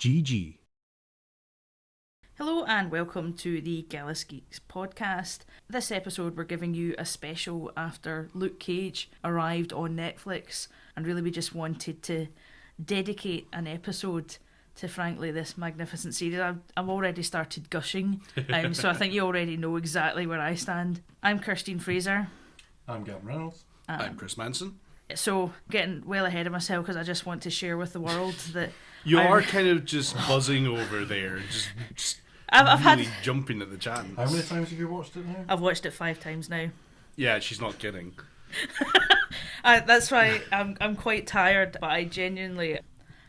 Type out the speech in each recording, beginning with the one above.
GG. Hello and welcome to the Gallus Geeks podcast. This episode we're giving you a special after Luke Cage arrived on Netflix, and really we just wanted to dedicate an episode to, frankly, this magnificent series. I've already started gushing, so I think you already know exactly where I stand. I'm Kirstine Fraser. I'm Gavin Reynolds. I'm Chris Manson. So, getting well ahead of myself because I just want to share with the world that You are kind of just buzzing over there, just I've really had. jumping at the chance. How many times have you watched it now? I've watched it 5 times now. Yeah, she's not kidding. That's why I'm quite tired, but I genuinely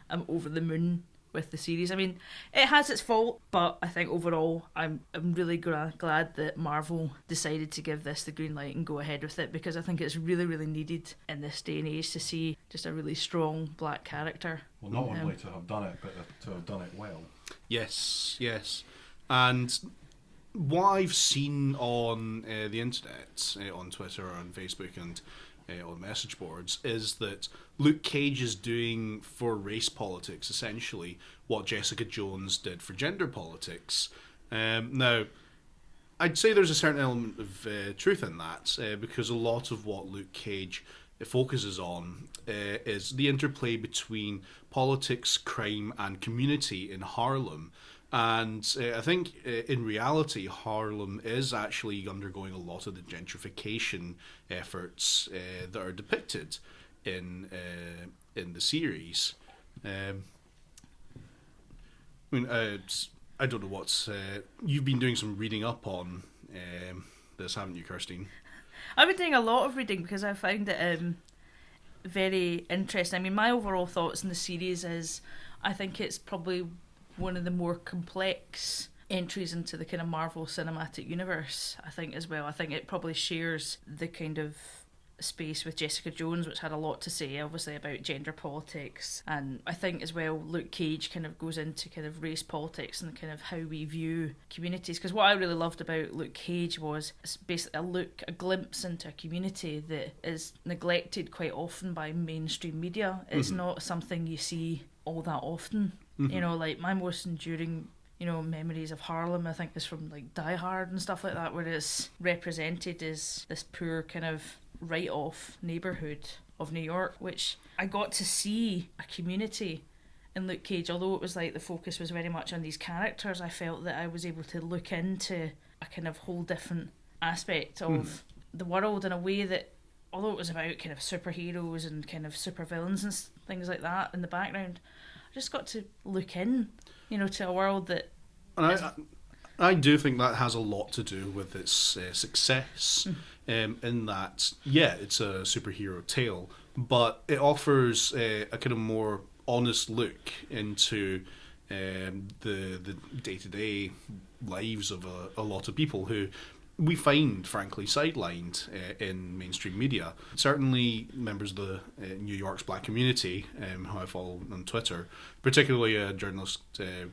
am over the moon with the series. I mean, it has its fault, but I think overall I'm really glad that Marvel decided to give this the green light and go ahead with it, because I think it's really, really needed in this day and age to see just a really strong black character. Well, not only to have done it, but to have done it well. Yes. And what I've seen on the internet, on Twitter, on Facebook, and on message boards, is that Luke Cage is doing for race politics essentially what Jessica Jones did for gender politics. Now, I'd say there's a certain element of truth in that, because a lot of what Luke Cage focuses on is the interplay between politics, crime, and community in Harlem. And I think in reality, Harlem is actually undergoing a lot of the gentrification efforts that are depicted in the series. I don't know what's... you've been doing some reading up on this, haven't you, Kirstine? I've been doing a lot of reading because I found it very interesting. I mean, my overall thoughts on the series is I think it's probably one of the more complex entries into the kind of Marvel Cinematic Universe, I think, as well. I think it probably shares the kind of space with Jessica Jones, which had a lot to say, obviously, about gender politics. And I think, as well, Luke Cage kind of goes into kind of race politics and kind of how we view communities. Because what I really loved about Luke Cage was it's basically a glimpse into a community that is neglected quite often by mainstream media. It's not something you see all that often. You know, like my most enduring, memories of Harlem, I think, is from like Die Hard and stuff like that, where it's represented as this poor kind of write-off neighbourhood of New York, which I got to see a community in Luke Cage. Although it was like the focus was very much on these characters, I felt that I was able to look into a kind of whole different aspect of the world in a way that, although it was about kind of superheroes and kind of supervillains and things like that in the background, I just got to look in, to a world that... And I do think that has a lot to do with its success, in that, it's a superhero tale, but it offers a kind of more honest look into the day-to-day lives of a lot of people who we find, frankly, sidelined in mainstream media. Certainly members of the New York's black community, who I follow on Twitter, particularly a journalist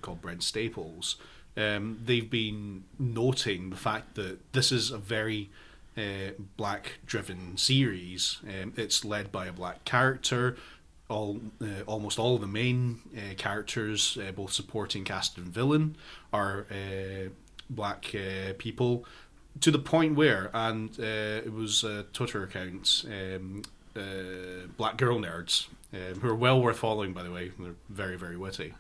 called Brent Staples, they've been noting the fact that this is a very black-driven series. It's led by a black character. Almost all of the main characters, both supporting cast and villain, are black people. To the point where, and it was a Twitter account, Black Girl Nerds, who are well worth following, by the way, they're very, very witty,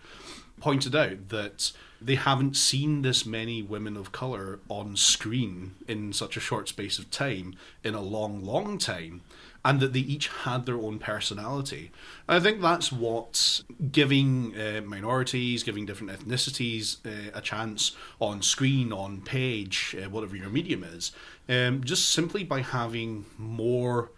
pointed out that they haven't seen this many women of colour on screen in such a short space of time in a long, long time, and that they each had their own personality. And I think that's what's giving minorities, giving different ethnicities a chance on screen, on page, whatever your medium is, just simply by having more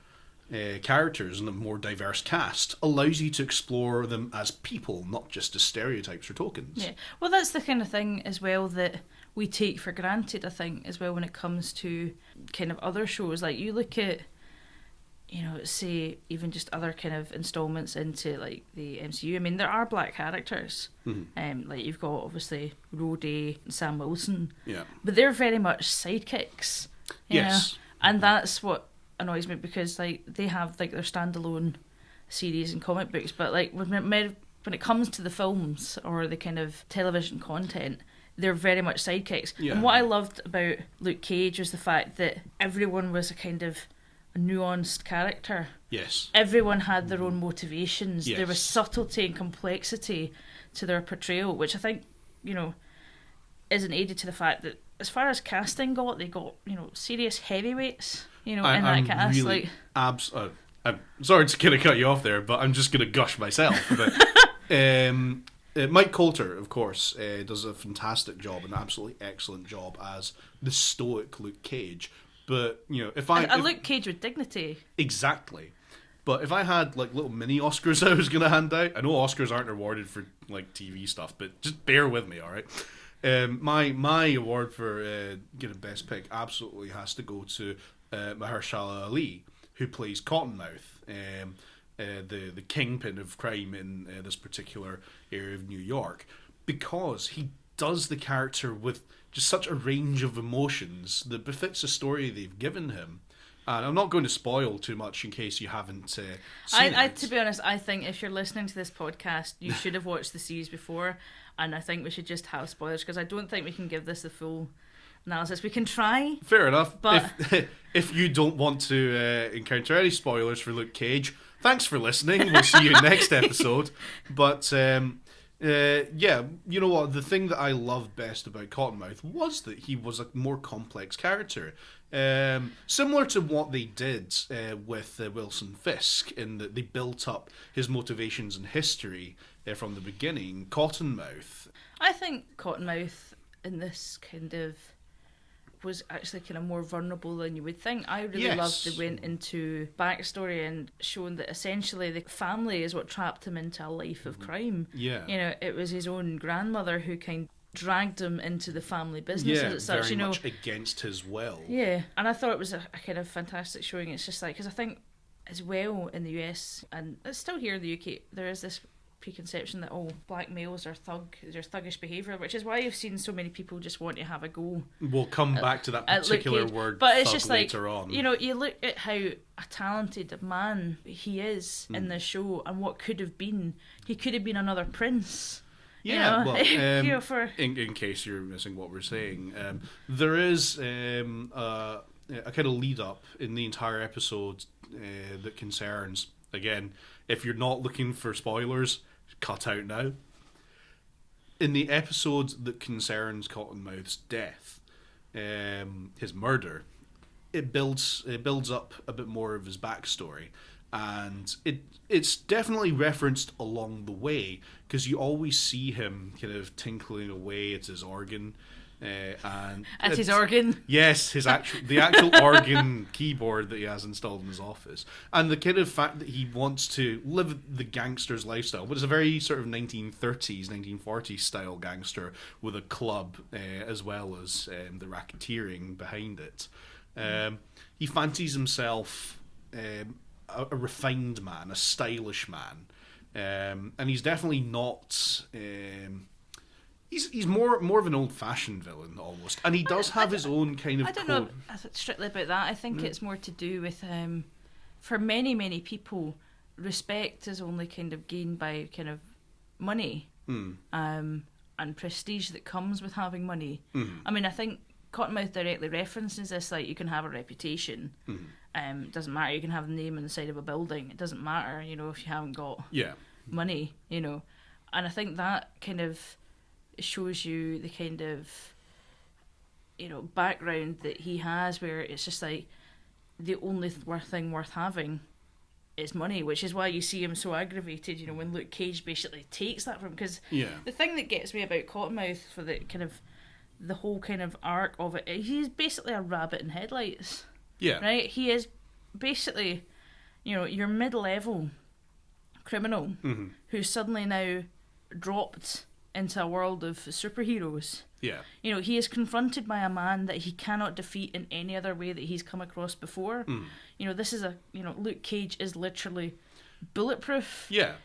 characters and a more diverse cast allows you to explore them as people, not just as stereotypes or tokens. Yeah, well, that's the kind of thing as well that we take for granted, I think, as well, when it comes to kind of other shows. Like, you look at, say, even just other kind of installments into, like, the MCU. I mean, there are black characters. Like, you've got, obviously, Rhodey and Sam Wilson. Yeah. But they're very much sidekicks. Yes. And that's what annoys me, because, like, they have, like, their standalone series and comic books, but, like, with when it comes to the films or the kind of television content, they're very much sidekicks. Yeah. And what I loved about Luke Cage was the fact that everyone was a kind of a nuanced character. Yes. Everyone had their own motivations. Yes. There was subtlety and complexity to their portrayal, which I think, isn't aided to the fact that as far as casting they got, serious heavyweights, in that cast. Really I'm sorry to kind of cut you off there, but I'm just going to gush myself. But Mike Coulter, of course, does a fantastic job, an absolutely excellent job as the stoic Luke Cage. But if Luke Cage with dignity. Exactly. But if I had like little mini Oscars I was going to hand out, I know Oscars aren't awarded for like TV stuff, but just bear with me, all right? My award for getting best pick absolutely has to go to Mahershala Ali, who plays Cottonmouth, the kingpin of crime in this particular area of New York, because he does the character with just such a range of emotions that befits the story they've given him. And I'm not going to spoil too much in case you haven't seen it. To be honest, I think if you're listening to this podcast, you should have watched the series before, and I think we should just have spoilers, because I don't think we can give this the full analysis. We can try. Fair enough. But if you don't want to encounter any spoilers for Luke Cage, thanks for listening. We'll see you next episode. But yeah, you know what? The thing that I loved best about Cottonmouth was that he was a more complex character. Similar to what they did with Wilson Fisk, in that they built up his motivations and history from the beginning. Cottonmouth, I think Cottonmouth in this kind of was actually kind of more vulnerable than you would think. I really loved they went into backstory and showing that essentially the family is what trapped him into a life of crime. Yeah. It was his own grandmother who kind of dragged him into the family business as such. Very much against his will. Yeah, and I thought it was a kind of fantastic showing. It's just like, because I think as well in the US, and it's still here in the UK, there is this preconception that black males are thuggish behaviour, which is why you've seen so many people just want to have a go. We'll come back to that particular word, but it's thug, just like later on. You look at how a talented man he is in this show, and what could have been. He could have been another prince. Yeah, well, in case you're missing what we're saying, there is a kind of lead up in the entire episode that concerns, again, if you're not looking for spoilers, cut out now. In the episode that concerns Cottonmouth's death, his murder, it builds up a bit more of his backstory. And it's definitely referenced along the way, because you always see him kind of tinkling away at his organ, and at his organ. Yes, the actual organ keyboard that he has installed in his office, and the kind of fact that he wants to live the gangster's lifestyle, but it's a very sort of 1930s, 1940s style gangster with a club as well as the racketeering behind it. He fancies himself a refined man, a stylish man, and he's definitely not. He's more of an old-fashioned villain almost, and he does have his own kind of. I don't know strictly about that. I think it's more to do with for many people, respect is only kind of gained by kind of money, and prestige that comes with having money. I mean, I think Cottonmouth directly references this, like, you can have a reputation. It doesn't matter. You can have the name on the side of a building. It doesn't matter, if you haven't got money, And I think that kind of shows you the kind of, background that he has, where it's just like the only thing worth having is money, which is why you see him so aggravated, when Luke Cage basically takes that from him. Because the thing that gets me about Cottonmouth for the kind of the whole kind of arc of it, he's basically a rabbit in headlights. Yeah. Right? He is basically, your mid-level criminal who's suddenly now dropped into a world of superheroes. Yeah. He is confronted by a man that he cannot defeat in any other way that he's come across before. This is Luke Cage is literally bulletproof. Yeah.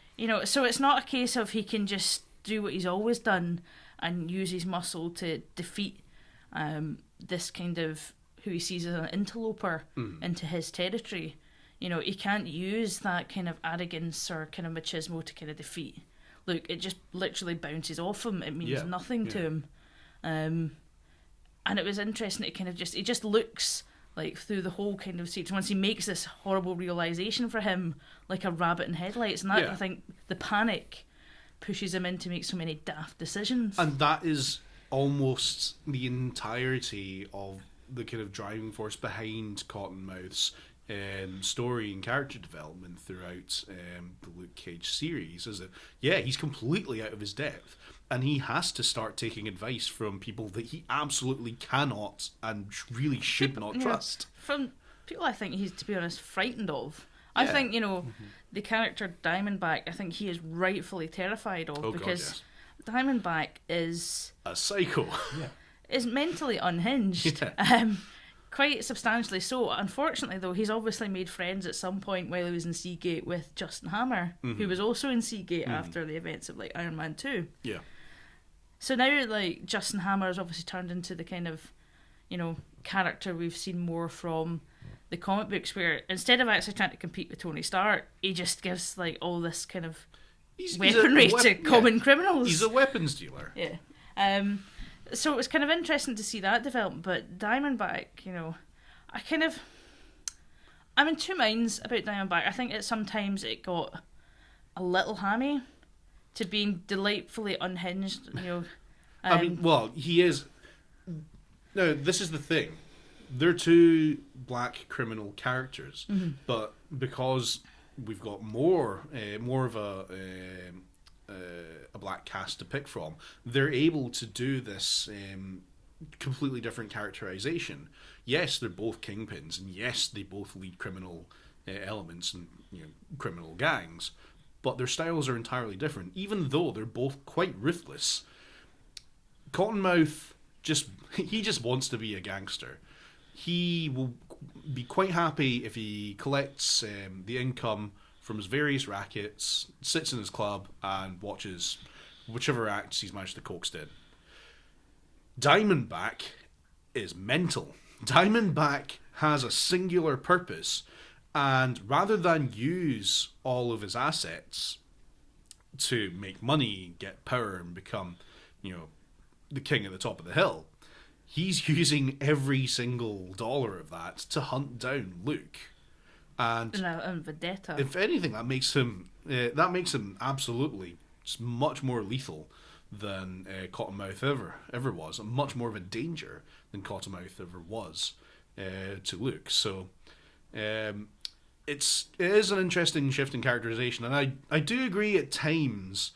So it's not a case of he can just do what he's always done and use his muscle to defeat this kind of who he sees as an interloper into his territory. He can't use that kind of arrogance or kind of machismo to kind of defeat Luke, it just literally bounces off him. It means Yeah, nothing to yeah. him. And it was interesting. It kind of just, he just looks like through the whole kind of sequence, once he makes this horrible realization for him, like a rabbit in headlights. And that, Yeah. I think, the panic pushes him in to make so many daft decisions. And that is almost the entirety of the kind of driving force behind Cottonmouth's story and character development throughout the Luke Cage series. Is that, yeah, he's completely out of his depth, and he has to start taking advice from people that he absolutely cannot and really should not Yeah. trust. From people I think he's, to be honest, frightened of. I Yeah. think, the character Diamondback, I think he is rightfully terrified of, Oh, God, because yes. Diamondback is A psycho. is mentally unhinged. Yeah. Quite substantially so. Unfortunately, though, he's obviously made friends at some point while he was in Seagate with Justin Hammer, who was also in Seagate after the events of like Iron Man 2. Yeah. So now, like, Justin Hammer has obviously turned into the kind of, character we've seen more from the comic books, where instead of actually trying to compete with Tony Stark, he just gives, like, all this kind of weaponry to common criminals. He's a weapons dealer. Yeah. So it was kind of interesting to see that develop, but Diamondback, I'm in two minds about Diamondback. I think sometimes it got a little hammy to being delightfully unhinged, I mean, well, he is. No, this is the thing. They're two black criminal characters, but because we've got more of a black cast to pick from, they're able to do this completely different characterization. Yes, they're both kingpins, and yes, they both lead criminal elements and criminal gangs, but their styles are entirely different, even though they're both quite ruthless. Cottonmouth just wants to be a gangster. He will be quite happy if he collects the income from his various rackets, sits in his club, and watches whichever acts he's managed to coax in. Diamondback is mental. Diamondback has a singular purpose, and rather than use all of his assets to make money, get power, and become, the king at the top of the hill, he's using every single dollar of that to hunt down Luke. And a vendetta. if anything, that makes him absolutely much more lethal than Cottonmouth ever was, and much more of a danger than Cottonmouth ever was to Luke. So it is an interesting shift in characterization, and I do agree at times.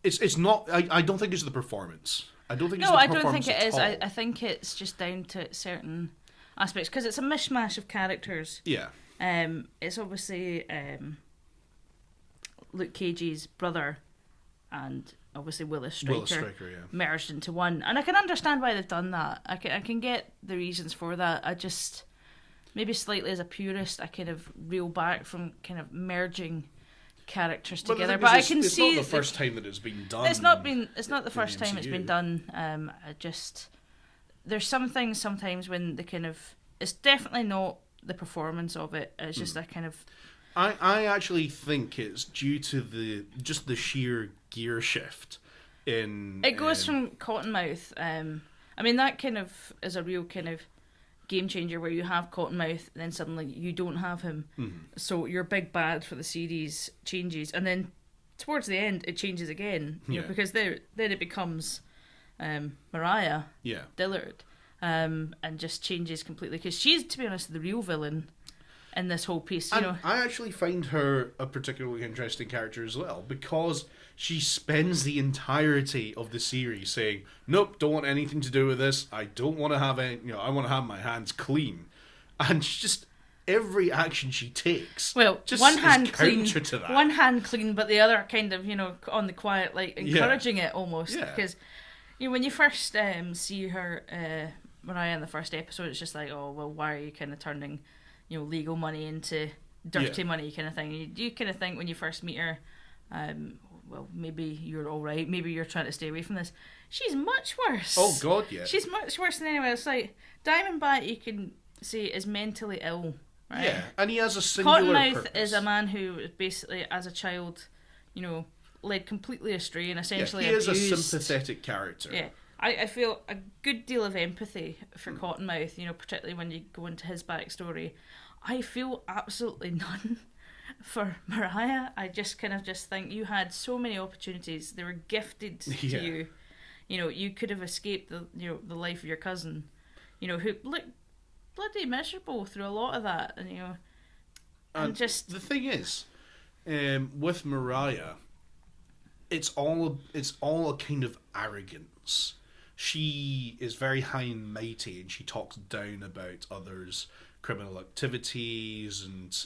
It's not. I don't think it's the performance. I don't think. No, it's I the don't think performance it is. at all. I think it's just down to certain aspects, because it's a mishmash of characters. Yeah. It's obviously Luke Cage's brother and obviously Willis Stryker, yeah. merged into one, and I can understand why they've done that. I can get the reasons for that. I just, maybe slightly as a purist, I kind of reel back from kind of merging characters together. But I can see it's not the first time that it's been done. It's not the first the time it's MCU. been done. There's some things sometimes when the kind of, it's definitely not the performance of it. It's just a kind of. I actually think it's due to the sheer gear shift in. It goes from Cottonmouth. I mean, that kind of is a real kind of game changer, where you have Cottonmouth and then suddenly you don't have him. So your big bad for the series changes, and then towards the end it changes again. You know, because then it becomes Mariah Dillard, and just changes completely, because she's, to be honest, the real villain in this whole piece. You know, I actually find her a particularly interesting character as well, because she spends the entirety of the series saying, "Nope, don't want anything to do with this. I don't want to have any. I want to have my hands clean," and just every action she takes. Well, just one is hand clean, counter to that. one hand clean, but the other kind of on the quiet, like encouraging it almost, because when you first see her, Mariah, in the first episode, it's just like, oh well, why are you kind of turning legal money into dirty money kind of thing. You kind of think when you first meet her, well, maybe you're all right, maybe you're trying to stay away from this. She's much worse. Oh God, yeah. She's much worse than anyone. It's like Diamondback, you can say, is mentally ill, right? Yeah, and he has a singular Cottonmouth purpose. is a man who basically, as a child, led completely astray and essentially he is abused. a sympathetic character. Yeah. I feel a good deal of empathy for Cottonmouth, particularly when you go into his backstory. I feel absolutely none for Mariah. I just think you had so many opportunities. They were gifted to you. You could have escaped the life of your cousin, who looked bloody miserable through a lot of that, and just the thing is, with Mariah, it's all a kind of arrogance. She is very high and mighty, and she talks down about others' criminal activities, and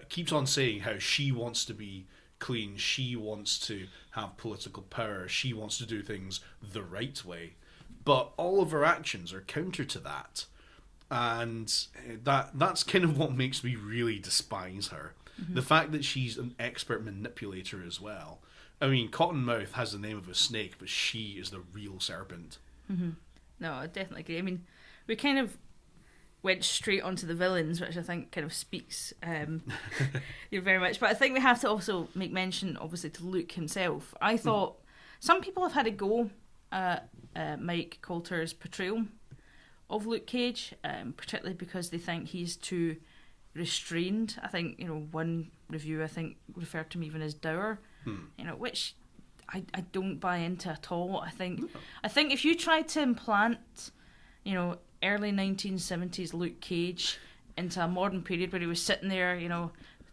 keeps on saying how she wants to be clean, she wants to have political power, she wants to do things the right way. But all of her actions are counter to that. And that's kind of what makes me really despise her. Mm-hmm. The fact that she's an expert manipulator as well. I mean, Cottonmouth has the name of a snake, but she is the real serpent. Mm-hmm. No, I definitely agree. I mean, we kind of went straight onto the villains, which I think kind of speaks very much. But I think we have to also make mention, obviously, to Luke himself. I thought some people have had a go at Mike Coulter's portrayal of Luke Cage, particularly because they think he's too restrained. I think, one review referred to him even as dour, which I don't buy into at all. I think if you tried to implant, early 1970s Luke Cage into a modern period where he was sitting there,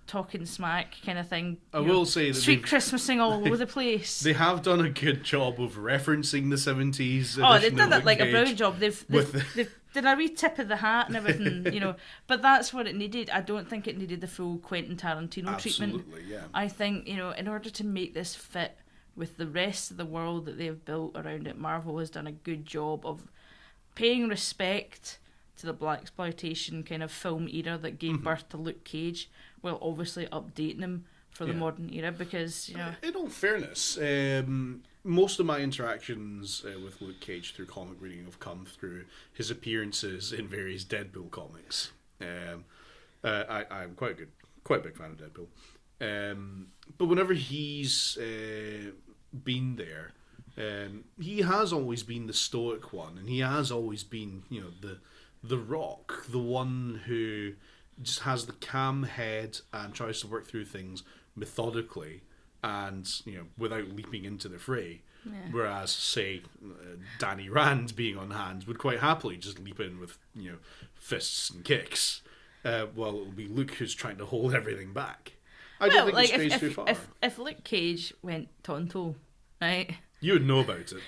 talking smack kind of thing. I will say that street Christmasing all over the place. They have done a good job of referencing the 70s. Oh, they've done that like a brilliant job. They've did a wee tip of the hat and everything, But that's what it needed. I don't think it needed the full Quentin Tarantino treatment. Absolutely, yeah. I think, in order to make this fit with the rest of the world that they've built around it, Marvel has done a good job of paying respect to the blaxploitation kind of film era that gave birth to Luke Cage, while obviously updating him for the modern era, because in all fairness, most of my interactions with Luke Cage through comic reading have come through his appearances in various Deadpool comics. I'm quite a big fan of Deadpool. But whenever he's been there, he has always been the stoic one, and he has always been, the Rock, the one who just has the calm head and tries to work through things methodically and, without leaping into the fray. Yeah. Whereas, say, Danny Rand being on hand would quite happily just leap in with, fists and kicks. While it'll be Luke who's trying to hold everything back. I don't think it strays too far. If Luke Cage went tonto, right? You would know about it.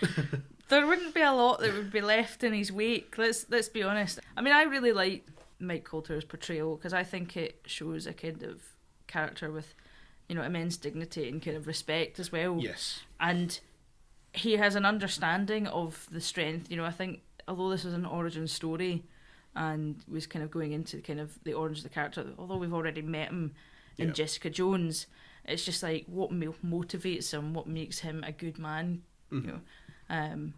There wouldn't be a lot that would be left in his wake. Let's be honest. I mean, I really like Mike Coulter's portrayal because I think it shows a kind of character with, immense dignity and kind of respect as well. Yes. And he has an understanding of the strength. I think although this was an origin story and was kind of going into kind of the origin of the character, although we've already met him in Jessica Jones, it's just like what motivates him, what makes him a good man, and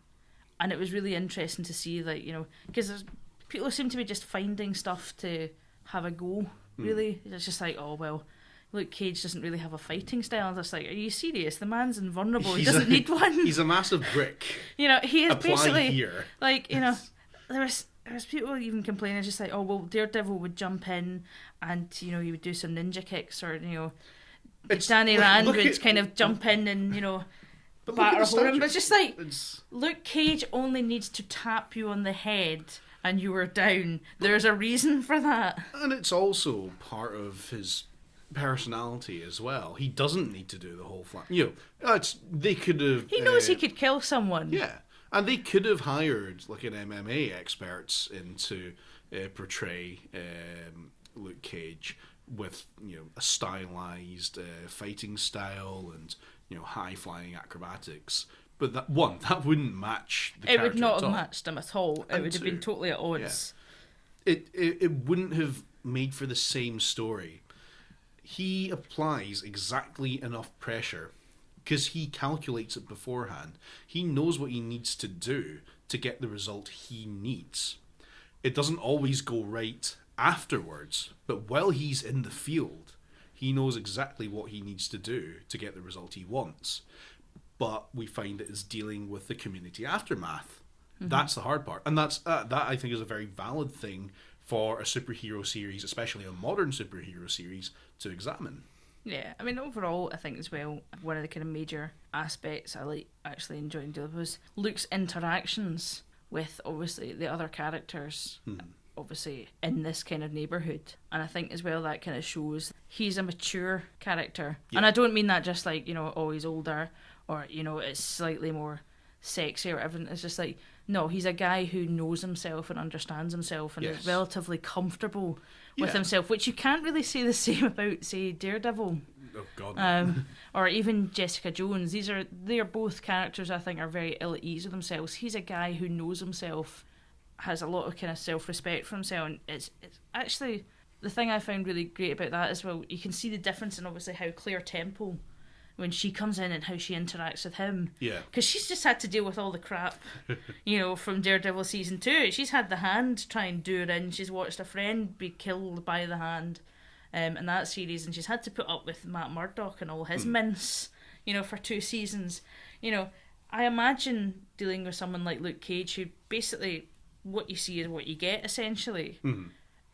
it was really interesting to see, like, because people seem to be just finding stuff to have a go. Really, it's just like, oh well, Luke Cage doesn't really have a fighting style. And it's like, are you serious? The man's invulnerable. He doesn't need one. He's a massive brick. He is Apply basically here. Like, there's people even complaining, just like, oh well, Daredevil would jump in and he would do some ninja kicks, or Danny Rand would kind of jump in and batter a hole in. But it's just like Luke Cage only needs to tap you on the head and you are down. There's a reason for that, and it's also part of his personality as well. He doesn't need to do the whole flat. They could have. He knows he could kill someone. Yeah. And they could have hired like an MMA experts in to portray Luke Cage with a stylized fighting style and high flying acrobatics. But that wouldn't match the character. It would not at have all. matched him at all. It would have been totally at odds. Yeah. It wouldn't have made for the same story. He applies exactly enough pressure, because he calculates it beforehand. He knows what he needs to do to get the result he needs. It doesn't always go right afterwards, but while he's in the field, He knows exactly what he needs to do to get the result he wants. But we find it is dealing with the community aftermath. That's the hard part. And that I think is a very valid thing for a superhero series, especially a modern superhero series, to examine. Yeah, I mean, overall, I think as well, one of the kind of major aspects I like actually enjoying dealing with was Luke's interactions with, obviously, the other characters, obviously, in this kind of neighbourhood. And I think as well that kind of shows he's a mature character. Yeah. And I don't mean that just like, oh, he's older, or, it's slightly more sexy or everything. It's just like, no, he's a guy who knows himself and understands himself and is relatively comfortable with himself, which you can't really say the same about, say, Daredevil. Oh God. Or even Jessica Jones. They're both characters I think are very ill at ease with themselves. He's a guy who knows himself, has a lot of kind of self-respect for himself, and it's actually the thing I found really great about that as well. You can see the difference in obviously how Claire Temple, when she comes in and how she interacts with him. Yeah. Because she's just had to deal with all the crap, from Daredevil season 2. She's had the Hand try and do her in. She's watched a friend be killed by the Hand in that series, and she's had to put up with Matt Murdock and all his mince, for 2 seasons. I imagine dealing with someone like Luke Cage, who basically what you see is what you get, essentially,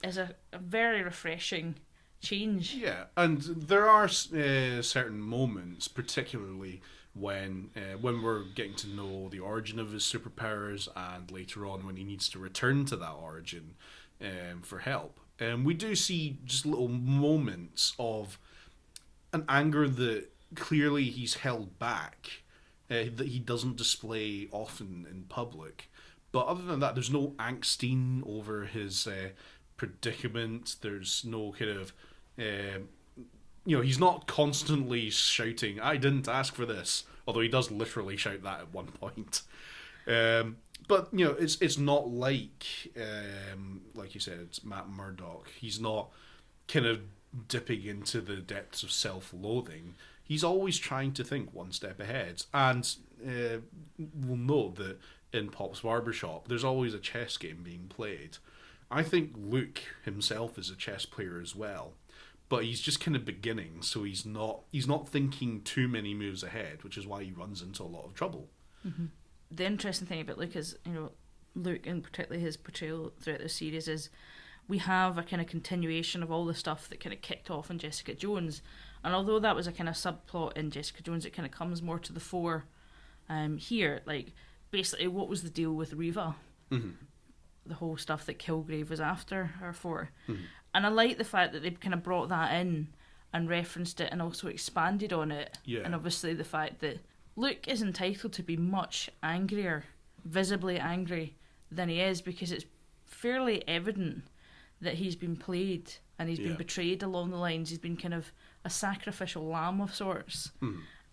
is a very refreshing change. Yeah, and there are certain moments, particularly when we're getting to know the origin of his superpowers, and later on when he needs to return to that origin for help. We do see just little moments of an anger that clearly he's held back, that he doesn't display often in public. But other than that, there's no angst over his predicament. There's no kind of he's not constantly shouting, "I didn't ask for this," although he does literally shout that at one point. But it's not like you said, it's Matt Murdock. He's not kind of dipping into the depths of self-loathing. He's always trying to think one step ahead, and we'll note that in Pop's Barbershop, there's always a chess game being played. I think Luke himself is a chess player as well. But he's just kind of beginning, so he's not thinking too many moves ahead, which is why he runs into a lot of trouble. Mm-hmm. The interesting thing about Luke is, Luke, and particularly his portrayal throughout the series, is we have a kind of continuation of all the stuff that kind of kicked off in Jessica Jones. And although that was a kind of subplot in Jessica Jones, it kind of comes more to the fore here. Like, basically, what was the deal with Reva? Mm-hmm. The whole stuff that Kilgrave was after her for. Mm-hmm. And I like the fact that they kind of brought that in and referenced it and also expanded on it. Yeah. And obviously the fact that Luke is entitled to be much angrier, visibly angry, than he is, because it's fairly evident that he's been played and he's been betrayed along the lines. He's been kind of a sacrificial lamb of sorts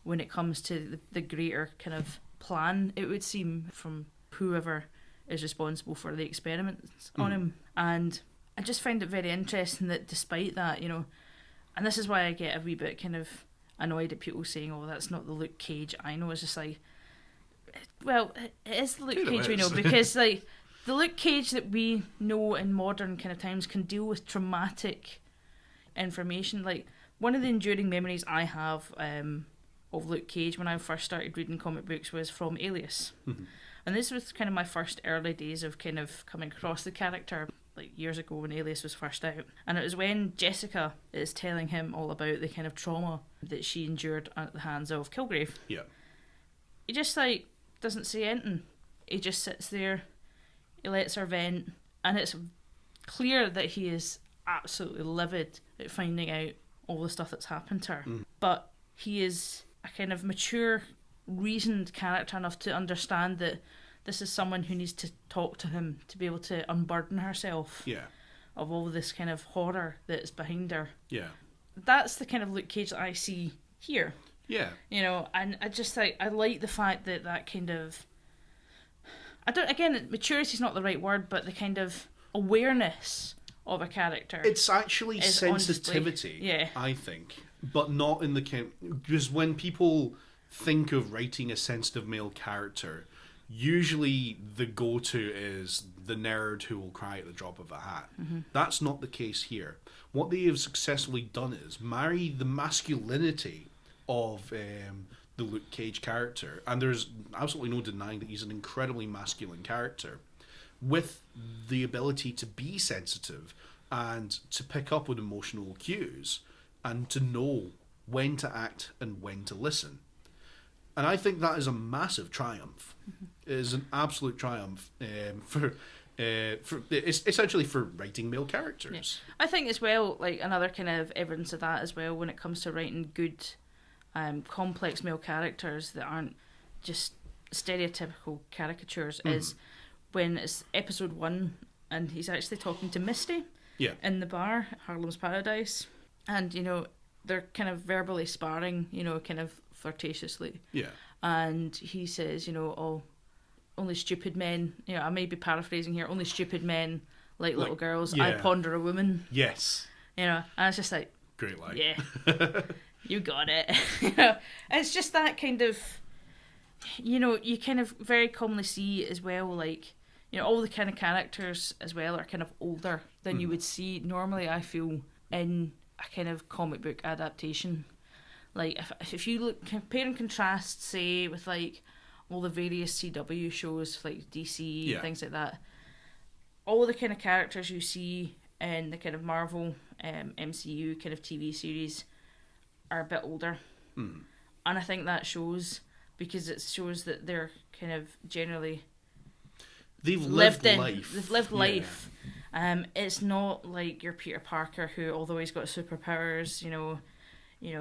when it comes to the greater kind of plan, it would seem, from whoever is responsible for the experiments on him. And I just find it very interesting that despite that, and this is why I get a wee bit kind of annoyed at people saying, "Oh, that's not the Luke Cage I know." It's just like, well, it is the Luke Cage we know, because like the Luke Cage that we know in modern kind of times can deal with traumatic information. Like, one of the enduring memories I have of Luke Cage when I first started reading comic books was from Alias. Mm-hmm. And this was kind of my first early days of kind of coming across the character, like years ago when Alias was first out. And it was when Jessica is telling him all about the kind of trauma that she endured at the hands of Kilgrave. Yeah. He just, like, doesn't say anything. He just sits there, he lets her vent, and it's clear that he is absolutely livid at finding out all the stuff that's happened to her. But he is a kind of mature, reasoned character enough to understand that this is someone who needs to talk to him to be able to unburden herself of all this kind of horror that's behind her. Yeah. That's the kind of Luke Cage that I see here. Yeah. And I just like, I like the fact that that kind of, maturity is not the right word, but the kind of awareness of a character. It's actually sensitivity, I think, but not in the kind, because when people think of writing a sensitive male character, usually the go-to is the nerd who will cry at the drop of a hat. Mm-hmm. That's not the case here. what they have successfully done is marry the masculinity of the Luke Cage character, and there's absolutely no denying that he's an incredibly masculine character, with the ability to be sensitive and to pick up on emotional cues and to know when to act and when to listen. And I think that is a massive triumph. It is an absolute triumph for it's essentially for writing male characters. Yeah. I think as well, like another kind of evidence of that as well, when it comes to writing good, complex male characters that aren't just stereotypical caricatures, is when it's episode 1 and he's actually talking to Misty in the bar, Harlem's Paradise, and they're kind of verbally sparring, kind of flirtatiously. Yeah. And he says, oh, only stupid men, I may be paraphrasing here, only stupid men like little girls. Yeah. I ponder a woman. Yes. And it's just like, great line. Yeah, you got it. It's just that kind of, you kind of very commonly see as well, like, all the kind of characters as well are kind of older than you would see normally, I feel, in a kind of comic book adaptation. Like, if you look, compare and contrast, say, with, like, all the various CW shows, like DC, things like that, all the kind of characters you see in the kind of Marvel, MCU kind of TV series are a bit older. And I think that shows, because it shows that they're kind of generally... They've lived life. They've lived life. It's not like your Peter Parker, who, although he's got superpowers,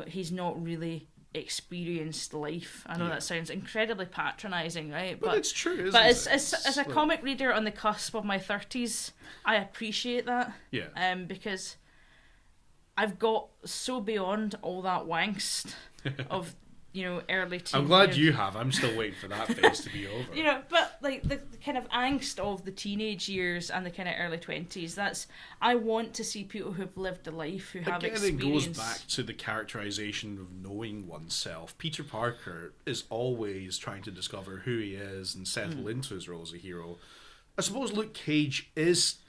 he's not really experienced life. I know that sounds incredibly patronising, right? But it's true, isn't but it? As a comic reader on the cusp of my 30s, I appreciate that. Yeah. Because I've got so beyond all that wangst of early teen. I'm glad you have. I'm still waiting for that phase to be over. But like the kind of angst of the teenage years and the kind of early 20s, I want to see people who've lived a life, who have experience. It goes back to the characterization of knowing oneself. Peter Parker is always trying to discover who he is and settle into his role as a hero. I suppose Luke Cage is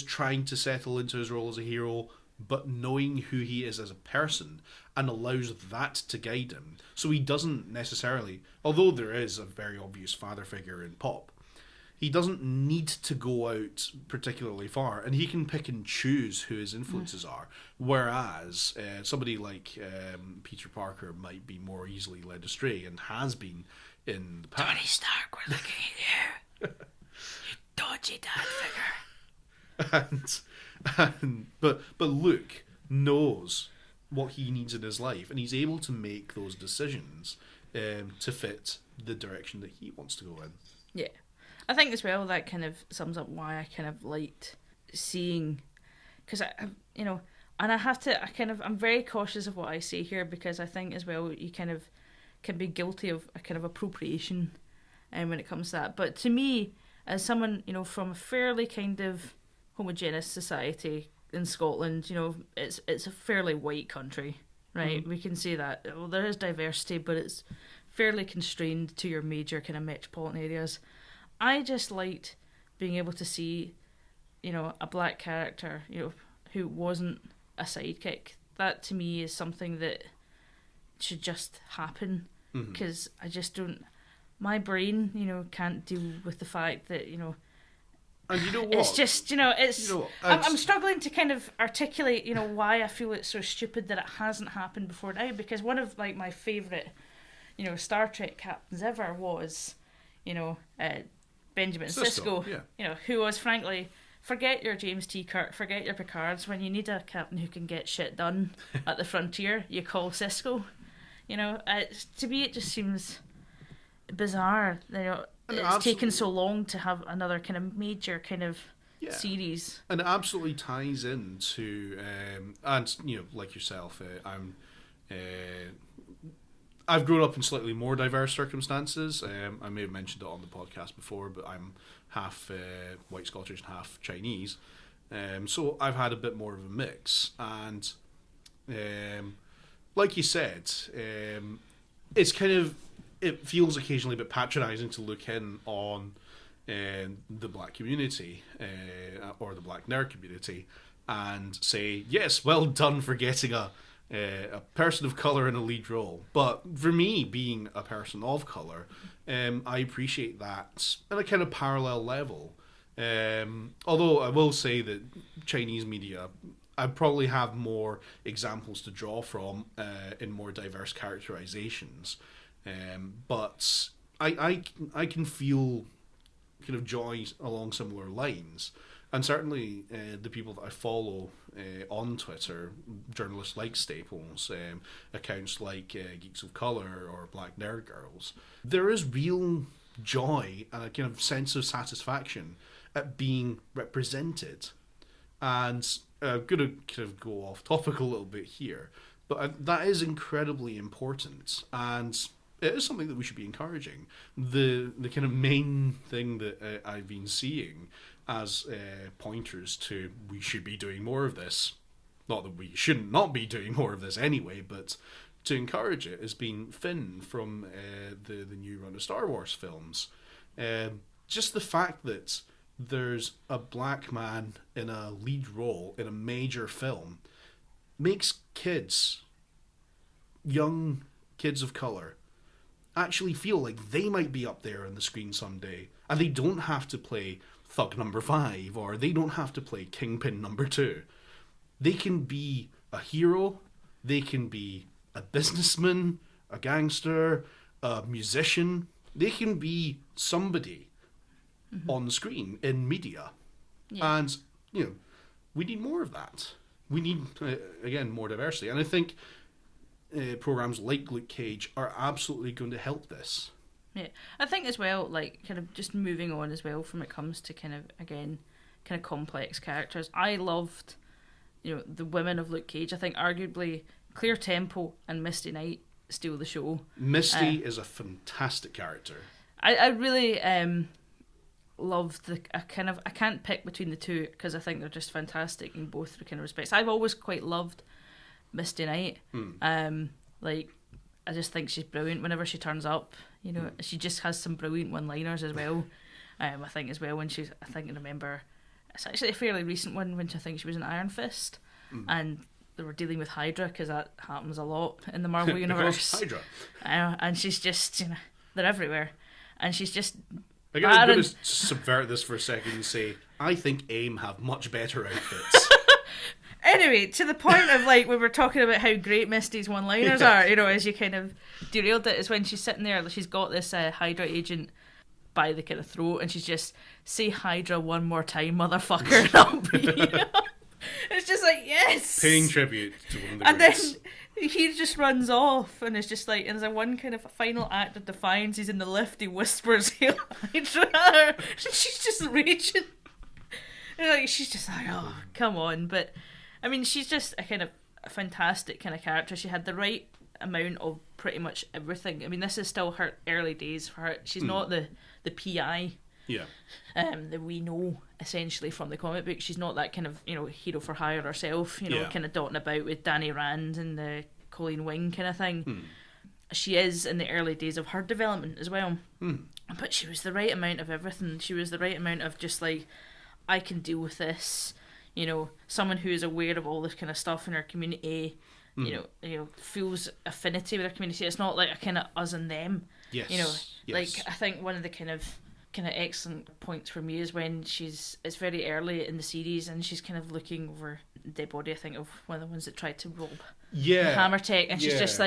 trying to settle into his role as a hero, but knowing who he is as a person, and allows that to guide him. So he doesn't necessarily, although there is a very obvious father figure in Pop, he doesn't need to go out particularly far, and he can pick and choose who his influences are. Whereas somebody like Peter Parker might be more easily led astray, and has been in the past. Tony Stark, we're looking at you. You dodgy dad figure. But Luke knows what he needs in his life, and he's able to make those decisions to fit the direction that he wants to go in. Yeah, I think as well that kind of sums up why I kind of liked seeing, because and I'm very cautious of what I say here, because I think as well you kind of can be guilty of a kind of appropriation when it comes to that. But to me, as someone from a fairly kind of homogeneous society in Scotland, it's a fairly white country, right? We can say that. Well, there is diversity, but it's fairly constrained to your major kind of metropolitan areas. I just liked being able to see, a black character, who wasn't a sidekick. That to me is something that should just happen, because I just don't. My brain, can't deal with the fact that, And you know what? It's just, I'm struggling to kind of articulate, why I feel it's so stupid that it hasn't happened before now. Because one of like my favourite, Star Trek captains ever was, Benjamin Sisko. Who was frankly, forget your James T. Kirk, forget your Picards. When you need a captain who can get shit done at the frontier, you call Sisko. To me, it just seems bizarre. It's taken so long to have another kind of major kind of series. And it absolutely ties into, and like yourself, I've grown up in slightly more diverse circumstances. I may have mentioned it on the podcast before, but I'm half white Scottish and half Chinese. So I've had a bit more of a mix. And like you said, it's kind of, it feels occasionally a bit patronising to look in on the black community or the black nerd community, and say, yes, well done for getting a person of color in a lead role. But for me, being a person of color, I appreciate that at a kind of parallel level. Although I will say that Chinese media, I probably have more examples to draw from in more diverse characterizations. But I can feel kind of joy along similar lines. And certainly the people that I follow on Twitter, journalists like Staples, accounts like Geeks of Colour or Black Nerd Girls, there is real joy and a kind of sense of satisfaction at being represented. And I'm going to kind of go off topic a little bit here, but that is incredibly important. And it is something that we should be encouraging. The kind of main thing that I've been seeing as pointers to we should be doing more of this, not that we shouldn't not be doing more of this anyway, but to encourage it, has been Finn from the new run of Star Wars films. Just the fact that there's a black man in a lead role in a major film makes kids, young kids of colour, actually feel like they might be up there on the screen someday, and they don't have to play Thug number 5, or they don't have to play Kingpin number 2. They can be a hero, they can be a businessman, a gangster, a musician. They can be somebody on the screen in media. Yeah. And, we need more of that. We need, again, more diversity. And I think programs like Luke Cage are absolutely going to help this. Yeah, I think as well, like, kind of just moving on as well from it comes to kind of complex characters. I loved, the women of Luke Cage. I think arguably Claire Temple and Misty Knight steal the show. Misty is a fantastic character. I really loved I can't pick between the two because I think they're just fantastic in both kind of respects. I've always quite loved Misty Knight. I just think she's brilliant whenever she turns up. She just has some brilliant one-liners as well. I think as well when I remember, it's actually a fairly recent one when I think she was in Iron Fist, and they were dealing with Hydra because that happens a lot in the Marvel universe. Hydra. And she's just, they're everywhere, and she's just. I'm going to subvert this for a second and say I think AIM have much better outfits. Anyway, to the point of we were talking about how great Misty's one-liners are, as you kind of derailed it, is when she's sitting there, she's got this Hydra agent by the kind of throat, and she's just, say Hydra one more time, motherfucker, and I'll be. It's just yes! Paying tribute to one of the and greats. Then he just runs off, and it's just and there's a one kind of final act of defiance. He's in the lift, he whispers, "Hail Hydra!" And she's just raging. And she's just oh, come on. But I mean, she's just a fantastic kind of character. She had the right amount of pretty much everything. I mean, this is still her early days for her. She's not the PI that we know essentially from the comic book. She's not that kind of hero for hire herself. Kind of dotting about with Danny Rand and the Colleen Wing kind of thing. She is in the early days of her development as well. But she was the right amount of everything. She was the right amount of just I can deal with this. Someone who is aware of all this kind of stuff in her community, feels affinity with her community. It's not like a kind of us and them. Yes. Yes. I think one of the kind of excellent points for me is when it's very early in the series and she's kind of looking over the dead body, I think, of one of the ones that tried to rob the Hammer Tech, and she's just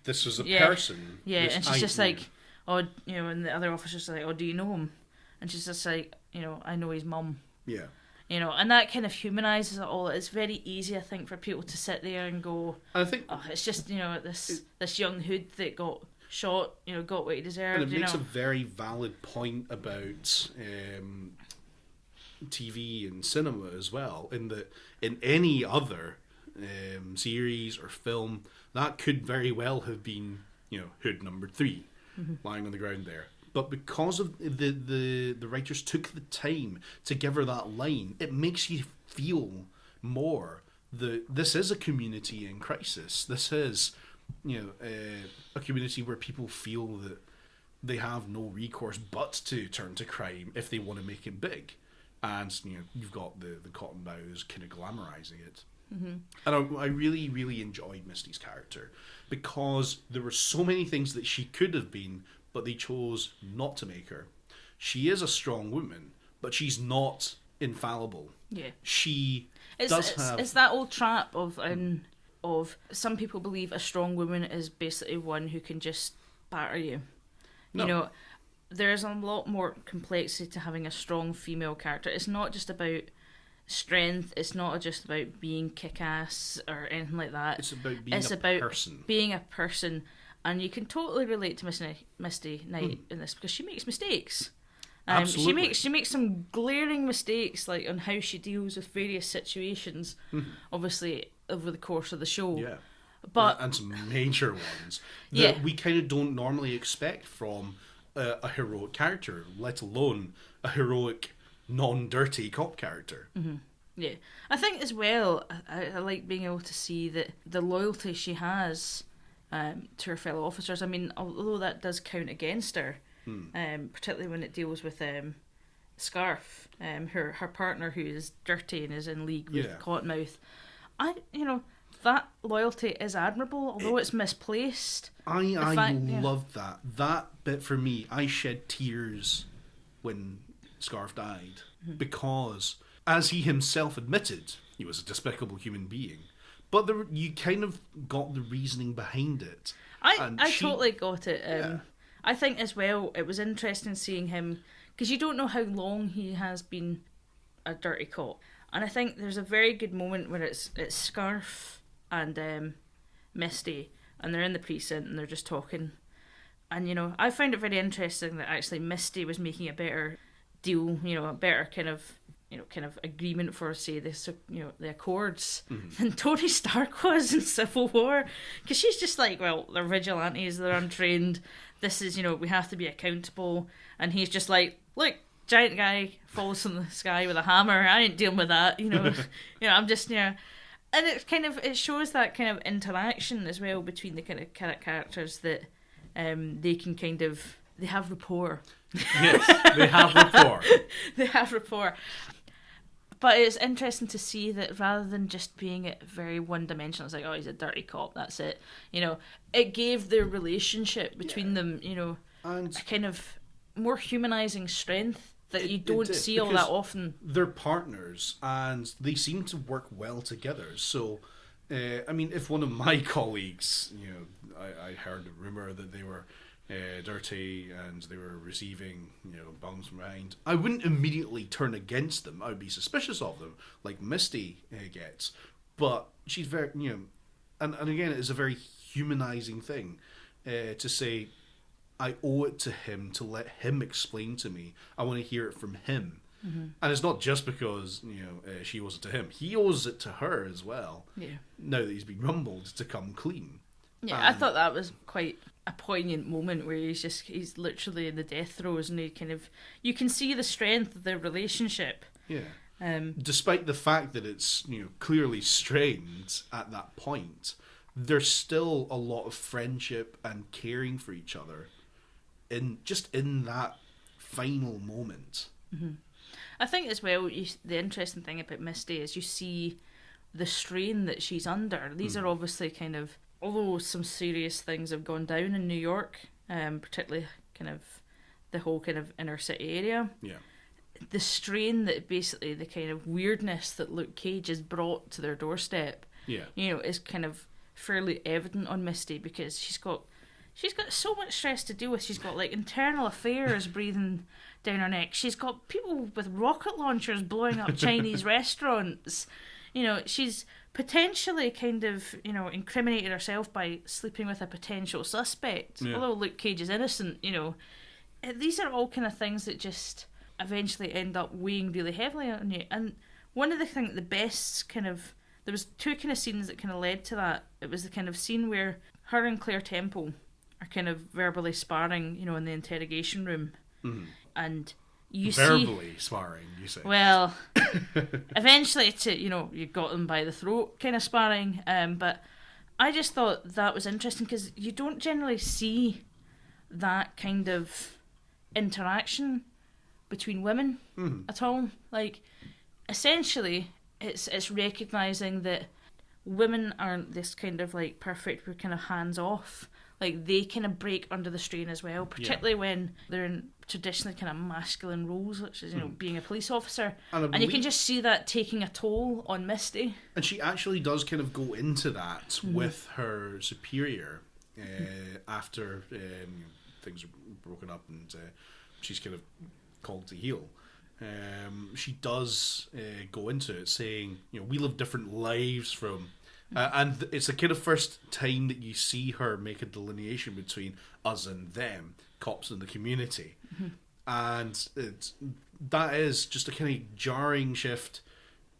this was a person. Yeah, and she's just and the other officer's oh, do you know him? And she's just I know his mum. Yeah. And that kind of humanises it all. It's very easy, I think, for people to sit there and go, I think, it's just, this young hood that got shot, got what he deserved. And it makes a very valid point about TV and cinema as well, in that in any other series or film, that could very well have been, hood number 3, lying on the ground there. But because of the writers took the time to give her that line, it makes you feel more that this is a community in crisis. This is, a community where people feel that they have no recourse but to turn to crime if they want to make it big. and you've got the cotton bows kind of glamorizing it. And I really, really enjoyed Misty's character because there were so many things that she could have been, but they chose not to make her. She is a strong woman, but she's not infallible. Yeah. It's that old trap of some people believe a strong woman is basically one who can just batter you. No. There's a lot more complexity to having a strong female character. It's not just about strength. It's not just about being kick-ass or anything like that. It's about being person. Being a person, and you can totally relate to Misty Knight in this because she makes mistakes. Absolutely. She makes some glaring mistakes, like on how she deals with various situations. Obviously, over the course of the show. Yeah. But and some major ones that we kind of don't normally expect from a heroic character, let alone a heroic, non-dirty cop character. Yeah, I think as well, I like being able to see that the loyalty she has to her fellow officers. I mean, although that does count against her, particularly when it deals with Scarf, her partner who is dirty and is in league with Cottonmouth. That loyalty is admirable, although it's misplaced. I loved that. That bit for me, I shed tears when Scarf died because, as he himself admitted, he was a despicable human being. But you kind of got the reasoning behind it. I totally got it. I think as well, it was interesting seeing him, because you don't know how long he has been a dirty cop. And I think there's a very good moment where it's Scarf and Misty, and they're in the precinct and they're just talking. And, I found it very interesting that actually Misty was making a better deal, a better kind of agreement for, say, the Accords than Tony Stark was in Civil War. Because she's just like, well, they're vigilantes, they're untrained, this is, we have to be accountable. And he's just like, look, giant guy falls from the sky with a hammer, I ain't dealing with that, I'm just, And it shows that kind of interaction as well between the kind of characters that they have rapport. Yes, they have rapport. They have rapport. But it's interesting to see that rather than just being it very one-dimensional, it's like, oh, he's a dirty cop, that's it. It gave their relationship between them, and a kind of more humanising strength that you don't see all that often. They're partners, and they seem to work well together. So, if one of my colleagues, I heard a rumour that they were dirty and they were receiving, bungs from behind, I wouldn't immediately turn against them. I would be suspicious of them, like Misty gets. But she's very, and again, it is a very humanising thing to say, I owe it to him to let him explain to me. I want to hear it from him. And it's not just because, she owes it to him. He owes it to her as well. Yeah. Now that he's been rumbled, to come clean. Yeah, I thought that was quite a poignant moment where he's literally in the death throes, and you can see the strength of their relationship. Yeah. Despite the fact that it's, clearly strained at that point, there's still a lot of friendship and caring for each other in that final moment. I think as well, the interesting thing about Misty is you see the strain that she's under. These are obviously kind of, although some serious things have gone down in New York, particularly kind of the whole kind of inner city area. Yeah. The strain that basically the kind of weirdness that Luke Cage has brought to their doorstep, is kind of fairly evident on Misty, because she's got so much stress to deal with. She's got like internal affairs breathing down her neck. She's got people with rocket launchers blowing up Chinese restaurants. She's potentially kind of, incriminated herself by sleeping with a potential suspect. Yeah. Although Luke Cage is innocent, these are all kind of things that just eventually end up weighing really heavily on you. And one of the best kind of, there was two kind of scenes that kind of led to that. It was the kind of scene where her and Claire Temple are kind of verbally sparring, in the interrogation room. And you verbally sparring, you say? Well, eventually you got them by the throat kind of sparring. But I just thought that was interesting because you don't generally see that kind of interaction between women at all. Like, essentially, it's recognising that women aren't this kind of like perfect, we're kind of hands off. Like, they kind of break under the strain as well, particularly when they're in traditionally kind of masculine roles, which is, being a police officer. And you can just see that taking a toll on Misty. And she actually does kind of go into that with her superior after things are broken up and she's kind of called to heel. She does go into it saying, we live different lives from... and it's the kind of first time that you see her make a delineation between us and them, cops in the community. And that is just a kind of jarring shift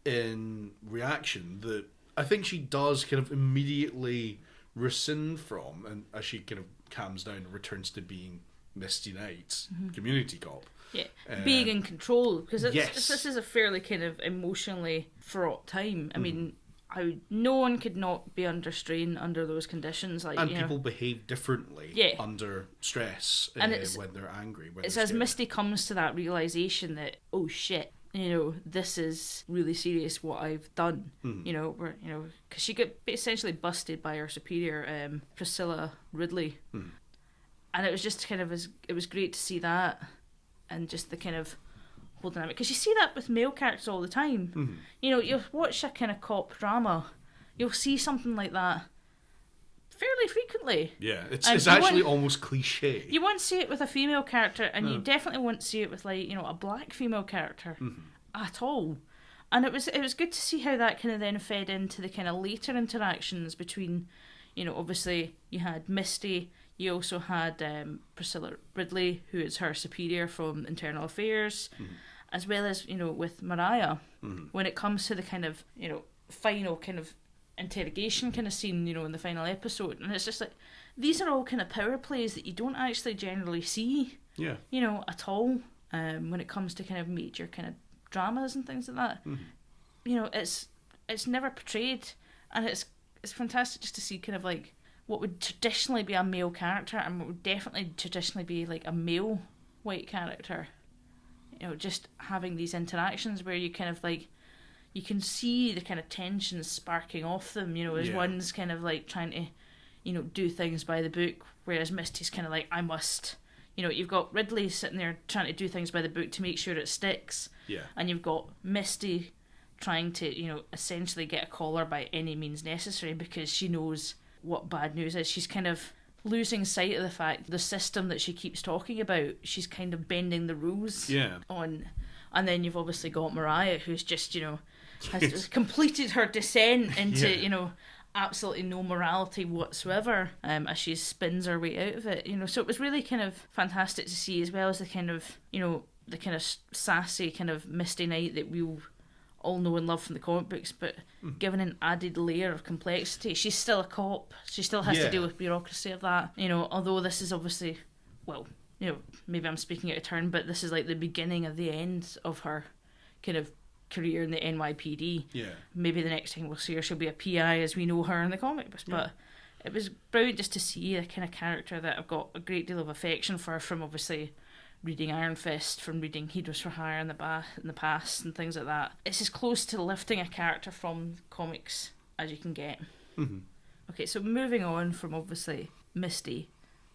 in reaction that I think she does kind of immediately rescind from, and as she kind of calms down and returns to being Misty Knight's community cop. Yeah, being in control, because this is a fairly kind of emotionally fraught time. I mean, no one could not be under strain under those conditions. Like, and people behave differently under stress when they're angry. It's as Misty comes to that realisation that, oh shit, this is really serious what I've done. Because she got essentially busted by her superior, Priscilla Ridley. And it was just kind of, it was great to see that, and just the kind of whole dynamic, because you see that with male characters all the time. You'll watch a kind of cop drama, you'll see something like that fairly frequently. Yeah, it's actually almost cliche. You won't see it with a female character, and you definitely won't see it with a black female character at all. And it was good to see how that kind of then fed into the kind of later interactions between, obviously you had Misty. You also had Priscilla Ridley, who is her superior from Internal Affairs, as well as, with Mariah, when it comes to the kind of, final kind of interrogation kind of scene, in the final episode. And it's just like, these are all kind of power plays that you don't actually generally see, at all, when it comes to kind of major kind of dramas and things like that. It's never portrayed, and it's fantastic just to see kind of like, what would traditionally be a male character and what would definitely traditionally be like a male white character, just having these interactions where you kind of like, you can see the kind of tension sparking off them, as one's kind of like trying to, do things by the book, whereas Misty's kind of like, I must, you've got Ridley sitting there trying to do things by the book to make sure it sticks, and you've got Misty trying to, essentially get a collar by any means necessary because she knows what bad news is. She's kind of losing sight of the fact the system that she keeps talking about, she's kind of bending the rules on. And then you've obviously got Mariah, who's just, has completed her descent into, absolutely no morality whatsoever, as she spins her way out of it. So it was really kind of fantastic to see, as well as the kind of, the kind of sassy kind of Misty Knight that we'll all know and love from the comic books, but given an added layer of complexity. She's still a cop. She still has to deal with bureaucracy of that. Although this is obviously, well, maybe I'm speaking out of turn, but this is like the beginning of the end of her kind of career in the NYPD. Yeah. Maybe the next time we'll see her, she'll be a PI as we know her in the comic books. But it was brilliant just to see a kind of character that I've got a great deal of affection for, from obviously reading Iron Fist, from reading Heroes for Hire in the past and things like that. It's as close to lifting a character from comics as you can get. Okay, so moving on from obviously Misty,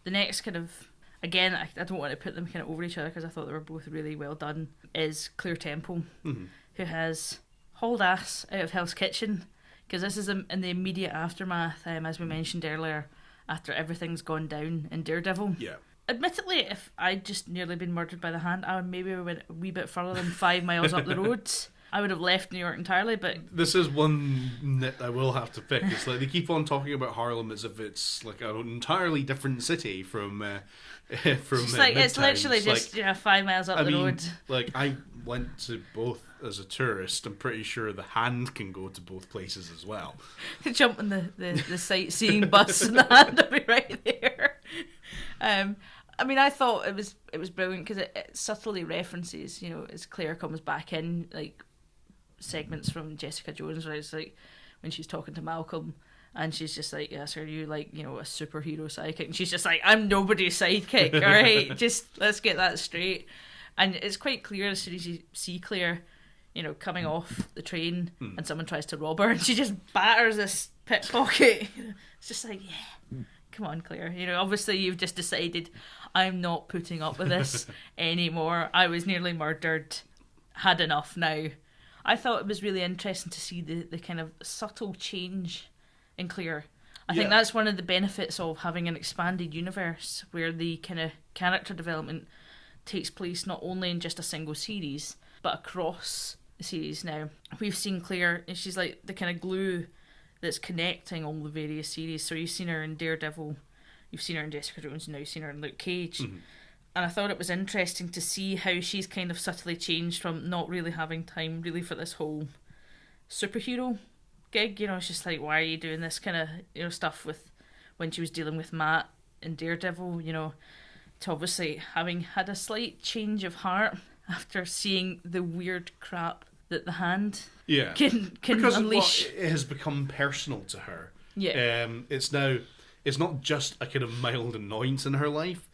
the next kind of, again, I don't want to put them kind of over each other because I thought they were both really well done, is Claire Temple, who has hauled ass out of Hell's Kitchen, because this is in the immediate aftermath, as we mentioned earlier, after everything's gone down in Daredevil. Yeah. Admittedly, if I'd just nearly been murdered by the Hand, I would maybe went a wee bit further than 5 miles up the road. I would have left New York entirely, but... This is one nit I will have to pick. It's like they keep on talking about Harlem as if it's like an entirely different city from it's like, it's literally just 5 miles up the road. Like, I went to both as a tourist. I'm pretty sure the Hand can go to both places as well. Jump on the sightseeing bus and the Hand will be right there. I thought it was brilliant because it subtly references, as Claire comes back in, like segments from Jessica Jones, where it's like when she's talking to Malcolm and she's just like, yes, are you like, a superhero sidekick? And she's just like, I'm nobody's sidekick, alright? Just let's get that straight. And it's quite clear as soon as you see Claire, coming off the train and someone tries to rob her and she just batters this pickpocket. It's just like, yeah, come on, Claire. Obviously you've just decided, I'm not putting up with this anymore. I was nearly murdered. Had enough now. I thought it was really interesting to see the kind of subtle change in Claire. I think that's one of the benefits of having an expanded universe where the kind of character development takes place not only in just a single series, but across the series now. We've seen Claire, and she's like the kind of glue that's connecting all the various series. So you've seen her in Daredevil, you've seen her in Jessica Jones, and now you've seen her in Luke Cage. Mm-hmm. And I thought it was interesting to see how she's kind of subtly changed from not really having time really for this whole superhero gig. It's just like, why are you doing this kind of, stuff with when she was dealing with Matt in Daredevil, to obviously having had a slight change of heart after seeing the weird crap that the Hand can because unleash. It has become personal to her. Yeah. It's not just a kind of mild annoyance in her life.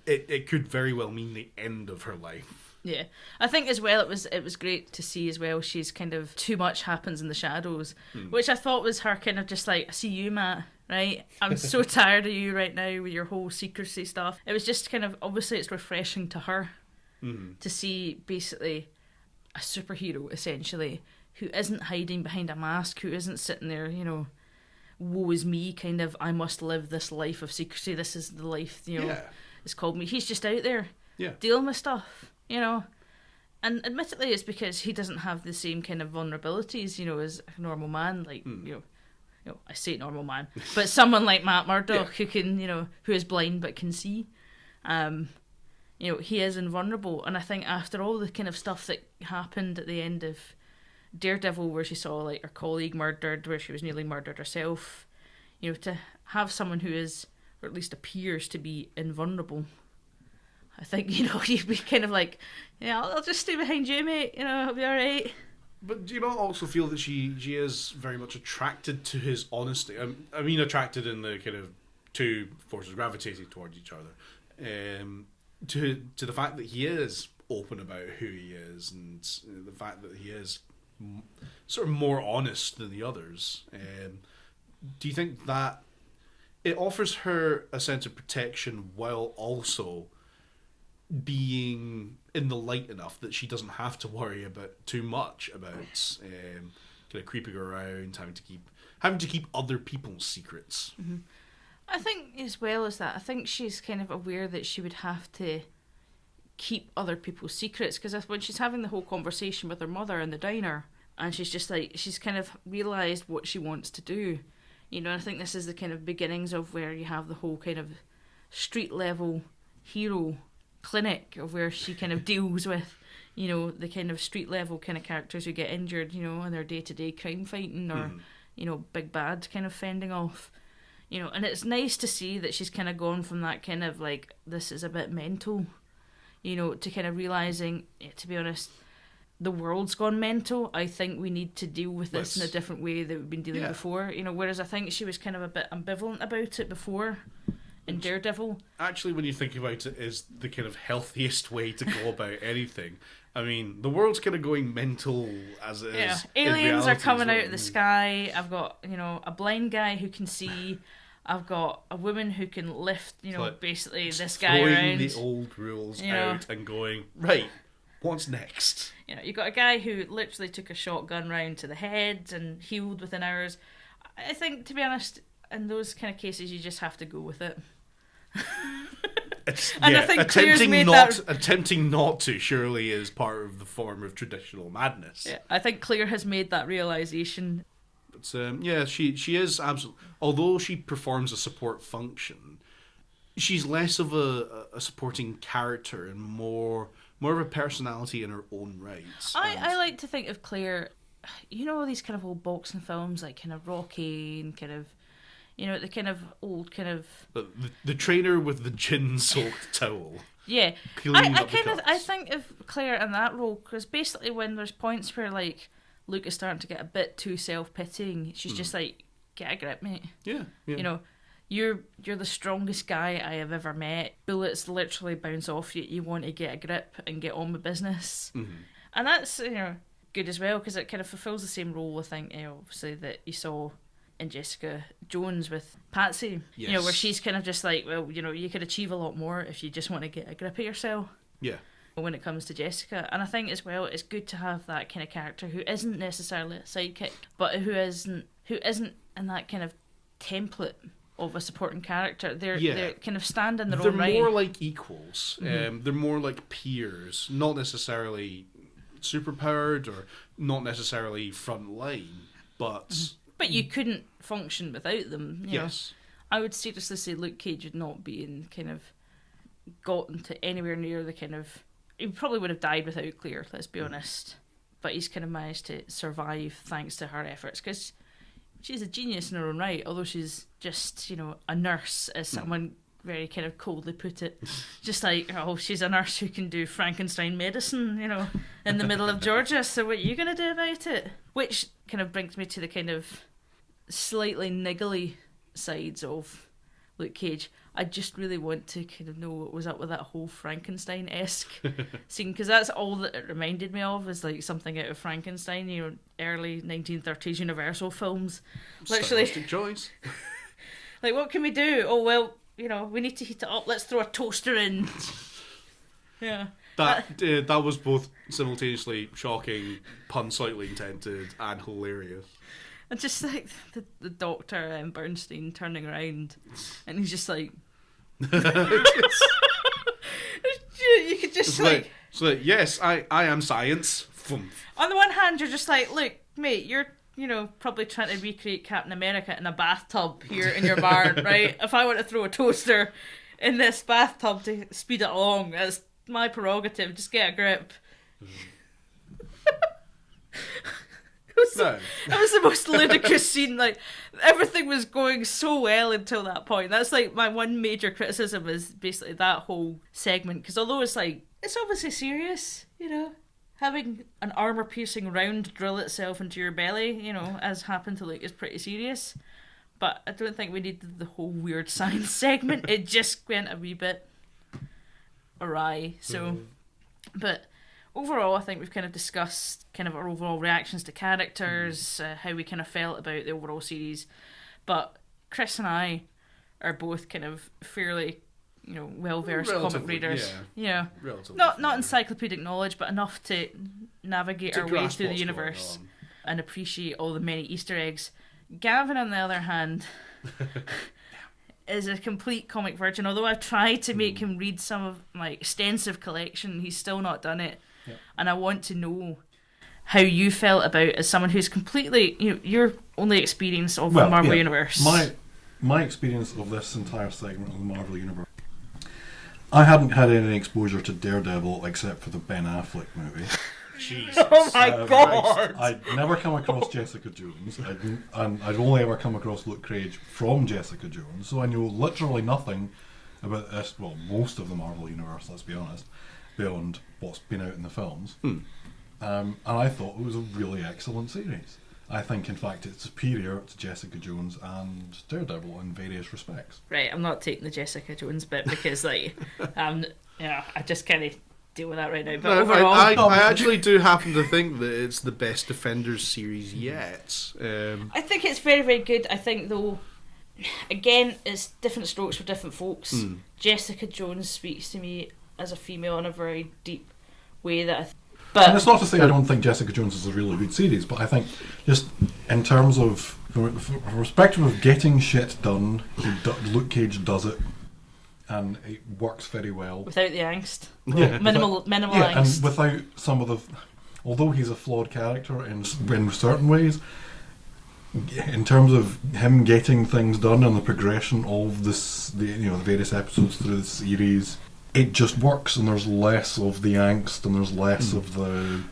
It could very well mean the end of her life. Yeah, I think as well it was great to see as well. She's kind of too much happens in the shadows, which I thought was her kind of just like, I see you, Matt. Right, I'm so tired of you right now with your whole secrecy stuff. It was just kind of, obviously it's refreshing to her to see basically a superhero essentially who isn't hiding behind a mask, who isn't sitting there, woe is me, kind of, I must live this life of secrecy. This is the life, it's called me. He's just out there dealing with stuff, and admittedly it's because he doesn't have the same kind of vulnerabilities, as a normal man, like I say normal man, but someone like Matt Murdock who can, who is blind but can see, he is invulnerable. And I think after all the kind of stuff that happened at the end of Daredevil, where she saw like her colleague murdered, where she was nearly murdered herself, to have someone who is, or at least appears to be, invulnerable, I think, you'd be kind of like, I'll just stay behind you, mate, I'll be alright. But do you not also feel that she is very much attracted to his honesty? I mean, attracted in the kind of two forces gravitating towards each other. To the fact that he is open about who he is, and the fact that he is sort of more honest than the others. Do you think that it offers her a sense of protection while also being in the light enough that she doesn't have to worry about too much about kind of creeping around, having to keep other people's secrets? Mm-hmm. I think as well as that, I think she's kind of aware that she would have to keep other people's secrets, because when she's having the whole conversation with her mother in the diner, and she's just like, she's kind of realised what she wants to do, and I think this is the kind of beginnings of where you have the whole kind of street level hero clinic, of where she kind of deals with the kind of street level kind of characters who get injured in their day-to-day crime fighting, or big bad kind of fending off, and it's nice to see that she's kind of gone from that kind of like, this is a bit mental, to kind of realising, to be honest, the world's gone mental. I think we need to deal with this in a different way that we've been dealing before, whereas I think she was kind of a bit ambivalent about it before in Daredevil. Actually, when you think about it, is the kind of healthiest way to go about anything. I mean, the world's kind of going mental as it is. Aliens are coming out of the sky. I've got, a blind guy who can see. I've got a woman who can lift, basically this guy around. Throwing the old rules out and going, right, what's next? You got a guy who literally took a shotgun round to the head and healed within hours. I think, to be honest, in those kind of cases, you just have to go with it. I think attempting not to surely is part of the form of traditional madness. Yeah, I think Claire has made that realisation. But she is absolutely. Although she performs a support function, she's less of a supporting character and more of a personality in her own right. I like to think of Claire, these kind of old boxing films like kind of Rocky and kind of, the kind of old kind of the trainer with the gin-soaked towel. Yeah, I think of Claire in that role, because basically when there's points where like Luke is starting to get a bit too self-pitying, she's just like, get a grip, mate. Yeah. you're the strongest guy I have ever met. Bullets literally bounce off you. You want to get a grip and get on with business. Mm-hmm. And that's, good as well, because it kind of fulfills the same role, I think, obviously, that you saw in Jessica Jones with Patsy. Yes. Where she's kind of just like, well, you could achieve a lot more if you just want to get a grip of yourself. Yeah. When it comes to Jessica. And I think as well, it's good to have that kind of character who isn't necessarily a sidekick, but who isn't in that kind of template of a supporting character. They're kind of stand in their own right. They're more like equals. Mm-hmm. They're more like peers, not necessarily superpowered or not necessarily front line, but... Mm-hmm. But you couldn't function without them. Yes. I would seriously say Luke Cage would not be gotten to anywhere near the kind of... He probably would have died without Claire, let's be honest. But he's kind of managed to survive thanks to her efforts, because she's a genius in her own right, although she's just, a nurse, as someone very kind of coldly put it. Just like, she's a nurse who can do Frankenstein medicine, in the middle of Georgia, so what are you going to do about it? Which kind of brings me to the kind of slightly niggly sides of Luke Cage. I just really want to kind of know what was up with that whole Frankenstein-esque scene, because that's all that it reminded me of, is like something out of Frankenstein, early 1930s Universal films. Literally, stylistic choice. Like, what can we do? Oh, well, we need to heat it up. Let's throw a toaster in. Yeah. That was both simultaneously shocking, pun slightly intended, and hilarious. And just like the doctor Bernstein turning around, and he's just like, you could just like, yes, I am science. On the one hand, you're just like, look, mate, you're probably trying to recreate Captain America in a bathtub here in your barn, right? If I want to throw a toaster in this bathtub to speed it along, that's my prerogative. Just get a grip. It was the most ludicrous scene. Like, everything was going so well until that point. That's like my one major criticism, is basically that whole segment. Because although it's obviously serious, having an armor-piercing round drill itself into your belly, as happened to Luke, is pretty serious. But I don't think we needed the whole weird science segment. It just went a wee bit awry. So, but overall, I think we've kind of discussed kind of our overall reactions to characters, how we kind of felt about the overall series. But Chris and I are both kind of fairly, well-versed comic readers. Yeah. Not encyclopedic knowledge, but enough to navigate our way through the universe and appreciate all the many Easter eggs. Gavin, on the other hand, is a complete comic virgin. Although I've tried to make him read some of my extensive collection, he's still not done it. Yep. And I want to know how you felt about, as someone who's completely, your only experience of the Marvel Universe. My experience of this entire segment of the Marvel Universe, I hadn't had any exposure to Daredevil except for the Ben Affleck movie. Jesus. Oh my God! I'd never come across Jessica Jones, and I'd only ever come across Luke Cage from Jessica Jones, so I knew literally nothing about this, well, most of the Marvel Universe, let's be honest, beyond what's been out in the films. And I thought it was a really excellent series. I think, in fact, it's superior to Jessica Jones and Daredevil in various respects. Right, I'm not taking the Jessica Jones bit because, I just kind of deal with that right now. But overall, I actually do happen to think that it's the best Defenders series yet. I think it's very, very good. I think, though, again, it's different strokes for different folks. Jessica Jones speaks to me as a female in a very deep way that and it's not to say I don't think Jessica Jones is a really good series, but I think just in terms of, from a perspective of getting shit done, Luke Cage does it, and it works very well. Without the angst. Minimal angst. And without some of the... Although he's a flawed character in certain ways, in terms of him getting things done and the progression of the various episodes through the series, it just works, and there's less of the angst, and there's less of the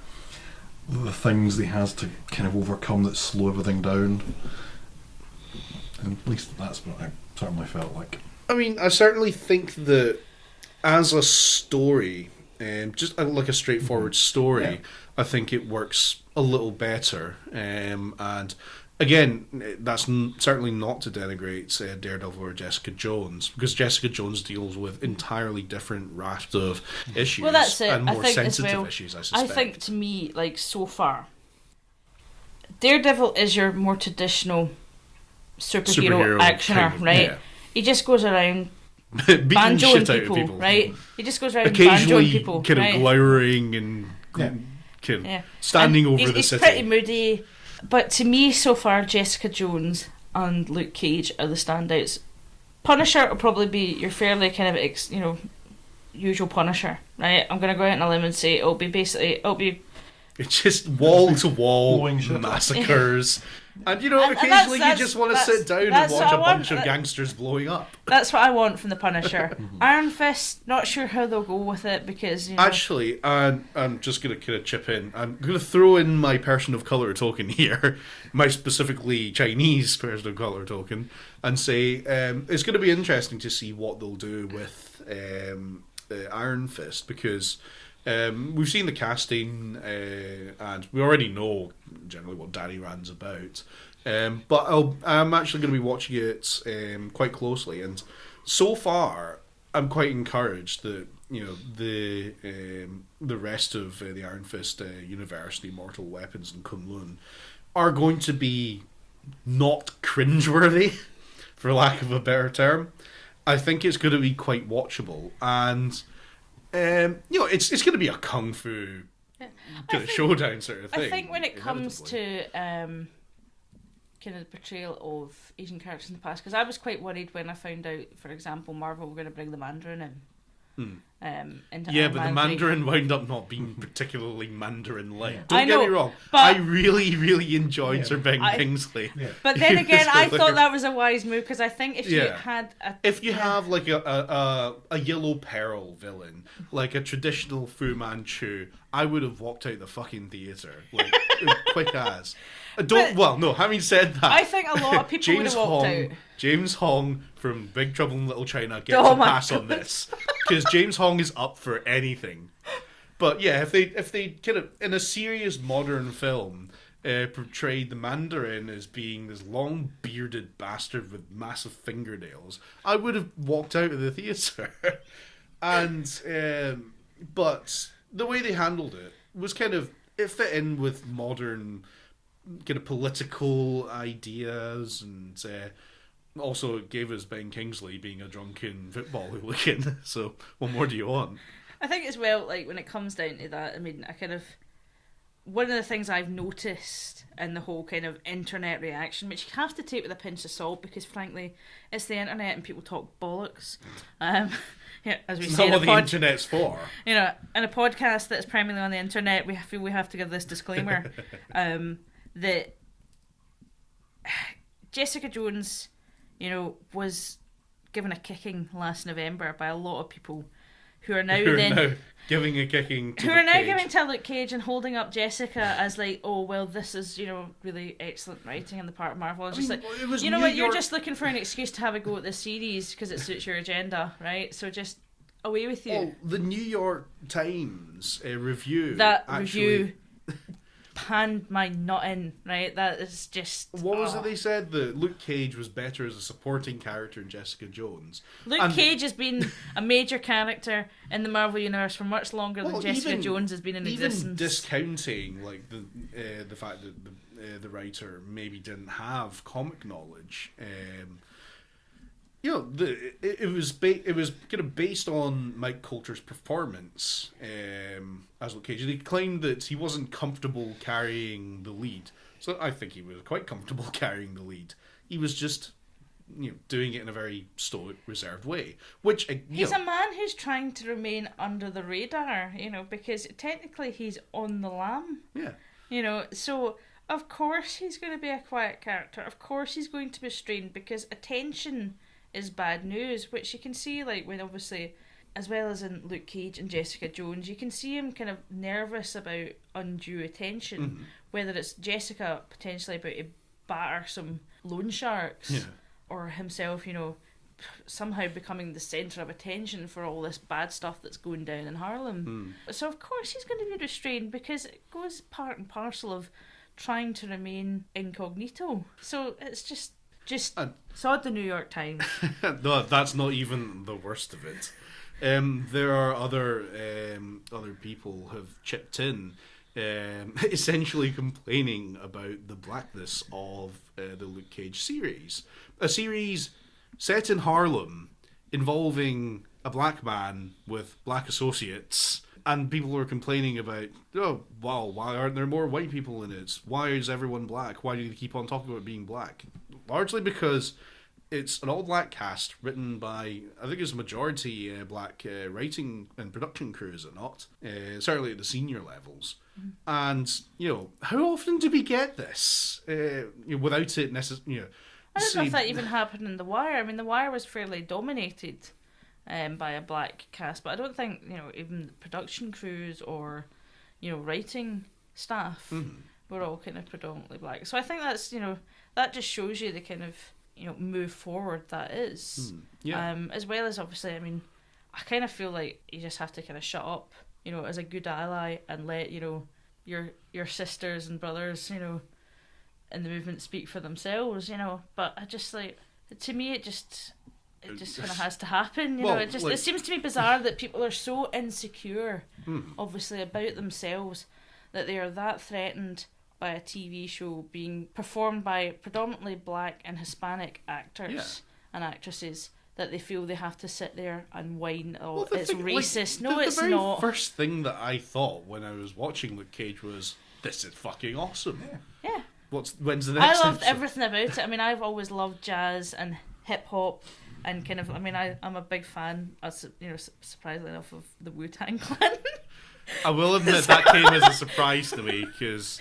things he has to kind of overcome that slow everything down. And at least that's what I certainly felt like. I mean, I certainly think that as a story, just like a straightforward story, I think it works a little better. And Again, that's certainly not to denigrate Daredevil or Jessica Jones, because Jessica Jones deals with entirely different raft of issues Well, that's it. and I more think sensitive as well, issues, I suspect. I think, to me, like, so far, Daredevil is your more traditional superhero actioner, kind of, right? yeah. He just goes around Beating banjoing shit out people, of people, right? He just goes around Occasionally, banjoing people, kind right? of glowering and kind of standing over the he's city. pretty moody, but to me, so far, Jessica Jones and Luke Cage are the standouts. Punisher will probably be your fairly kind of usual Punisher, right? I'm gonna go out on a limb and say it'll be It's just wall to wall Blowing shit up. massacres. And And occasionally that's- you just want to that's- sit down and that's watch what a I want. bunch of gangsters blowing up. That's what I want from the Punisher. Iron Fist, not sure how they'll go with it because Actually, I'm just going to kind of chip in. I'm going to throw in my person of colour token here, my specifically Chinese person of colour token, and say it's going to be interesting to see what they'll do with Iron Fist, because we've seen the casting and we already know generally what Danny Rand's about. But I'm actually going to be watching it quite closely, and so far I'm quite encouraged that the rest of the Iron Fist universe, the Immortal Weapons and Kunlun, are going to be not cringeworthy, for lack of a better term. I think it's going to be quite watchable, and it's going to be a kung fu kind of showdown sort of thing. I think when it comes to kind of the portrayal of Asian characters in the past, because I was quite worried when I found out, for example, Marvel were going to bring the Mandarin in. Into Yeah, Iron but Man the 3. Mandarin wound up not being particularly Mandarin-like. I Don't get know, me wrong. but- I really, really enjoyed Sir Ben I- Kingsley. Yeah. But then again, I So thought that was a wise move, because I think if you Yeah. had If you have like a yellow peril villain, like a traditional Fu Manchu, I would have walked out the fucking theatre like quick as. Having said that, I think a lot of people would have walked out. James Hong from Big Trouble in Little China gets Oh a my pass on this, because James Hong is up for anything. But yeah, if they kind of in a serious modern film portrayed the Mandarin as being this long bearded bastard with massive fingernails, I would have walked out of the theatre. And but the way they handled it was it fit in with modern kind of political ideas, and also it gave us Ben Kingsley being a drunken football hooligan. So what more do you want? I think as well, like, when it comes down to that, I mean, one of the things I've noticed in the whole kind of internet reaction, which you have to take with a pinch of salt, because frankly, it's the internet and people talk bollocks. Yeah, as we It's say, not in what a the internet's for. in a podcast that's primarily on the internet, we feel we have to give this disclaimer that Jessica Jones, was given a kicking last November by a lot of people who are now Giving a kicking to who are Luke now Cage. giving to Luke Cage and holding up Jessica as like, oh well, this is really excellent writing on the part of Marvel. It's just like, it was you know New what, you're York- just looking for an excuse to have a go at this series because it suits your agenda, right? So just away with you. Oh, the New York Times review. That actually, review panned my nut in, right? That is just. What was it they said? That Luke Cage was better as a supporting character in Jessica Jones. Luke Cage has been a major character in the Marvel universe for much longer than Jessica Jones has been in existence. Even discounting like the fact that the writer maybe didn't have comic knowledge. It was kind of based on Mike Coulter's performance as Luke Cage. He claimed that he wasn't comfortable carrying the lead. So I think he was quite comfortable carrying the lead. He was just doing it in a very stoic, reserved way. Which he's a man who's trying to remain under the radar, because technically he's on the lam. Yeah. So of course he's going to be a quiet character. Of course he's going to be strained, because attention is bad news, which you can see like when obviously, as well as in Luke Cage and Jessica Jones, you can see him kind of nervous about undue attention, whether it's Jessica potentially about to batter some loan sharks, or himself, somehow becoming the centre of attention for all this bad stuff that's going down in Harlem. So of course he's going to be restrained, because it goes part and parcel of trying to remain incognito. So it's just And- sod the New York Times. No, that's not even the worst of it. There are other people have chipped in, essentially complaining about the blackness of the Luke Cage series. A series set in Harlem involving a black man with black associates. And people are complaining about, oh, wow, why aren't there more white people in it? Why is everyone black? Why do they keep on talking about being black? Largely because it's an all-black cast written by, I think it's a majority black writing and production crew, is it not? Certainly at the senior levels. And, how often do we get this? Without it necessarily, I don't know if that even happened in The Wire. I mean, The Wire was fairly dominated by a black cast, but I don't think even the production crews or writing staff were all kind of predominantly black. So I think that's that just shows you the kind of move forward that is. As well as obviously, I mean, I kind of feel like you just have to kind of shut up, as a good ally and let your sisters and brothers in the movement speak for themselves. But I just to me it just kind of has to happen. It seems to me bizarre that people are so insecure, obviously, about themselves, that they are that threatened by a TV show being performed by predominantly black and Hispanic actors and actresses, that they feel they have to sit there and whine, it's racist. It's not. The first thing that I thought when I was watching Luke Cage was, this is fucking awesome. Yeah. When's the next I loved episode? everything about it. I mean, I've always loved jazz and hip hop. And kind of, I mean, I'm a big fan, surprisingly enough, of the Wu-Tang Clan. I will admit that came as a surprise to me, because,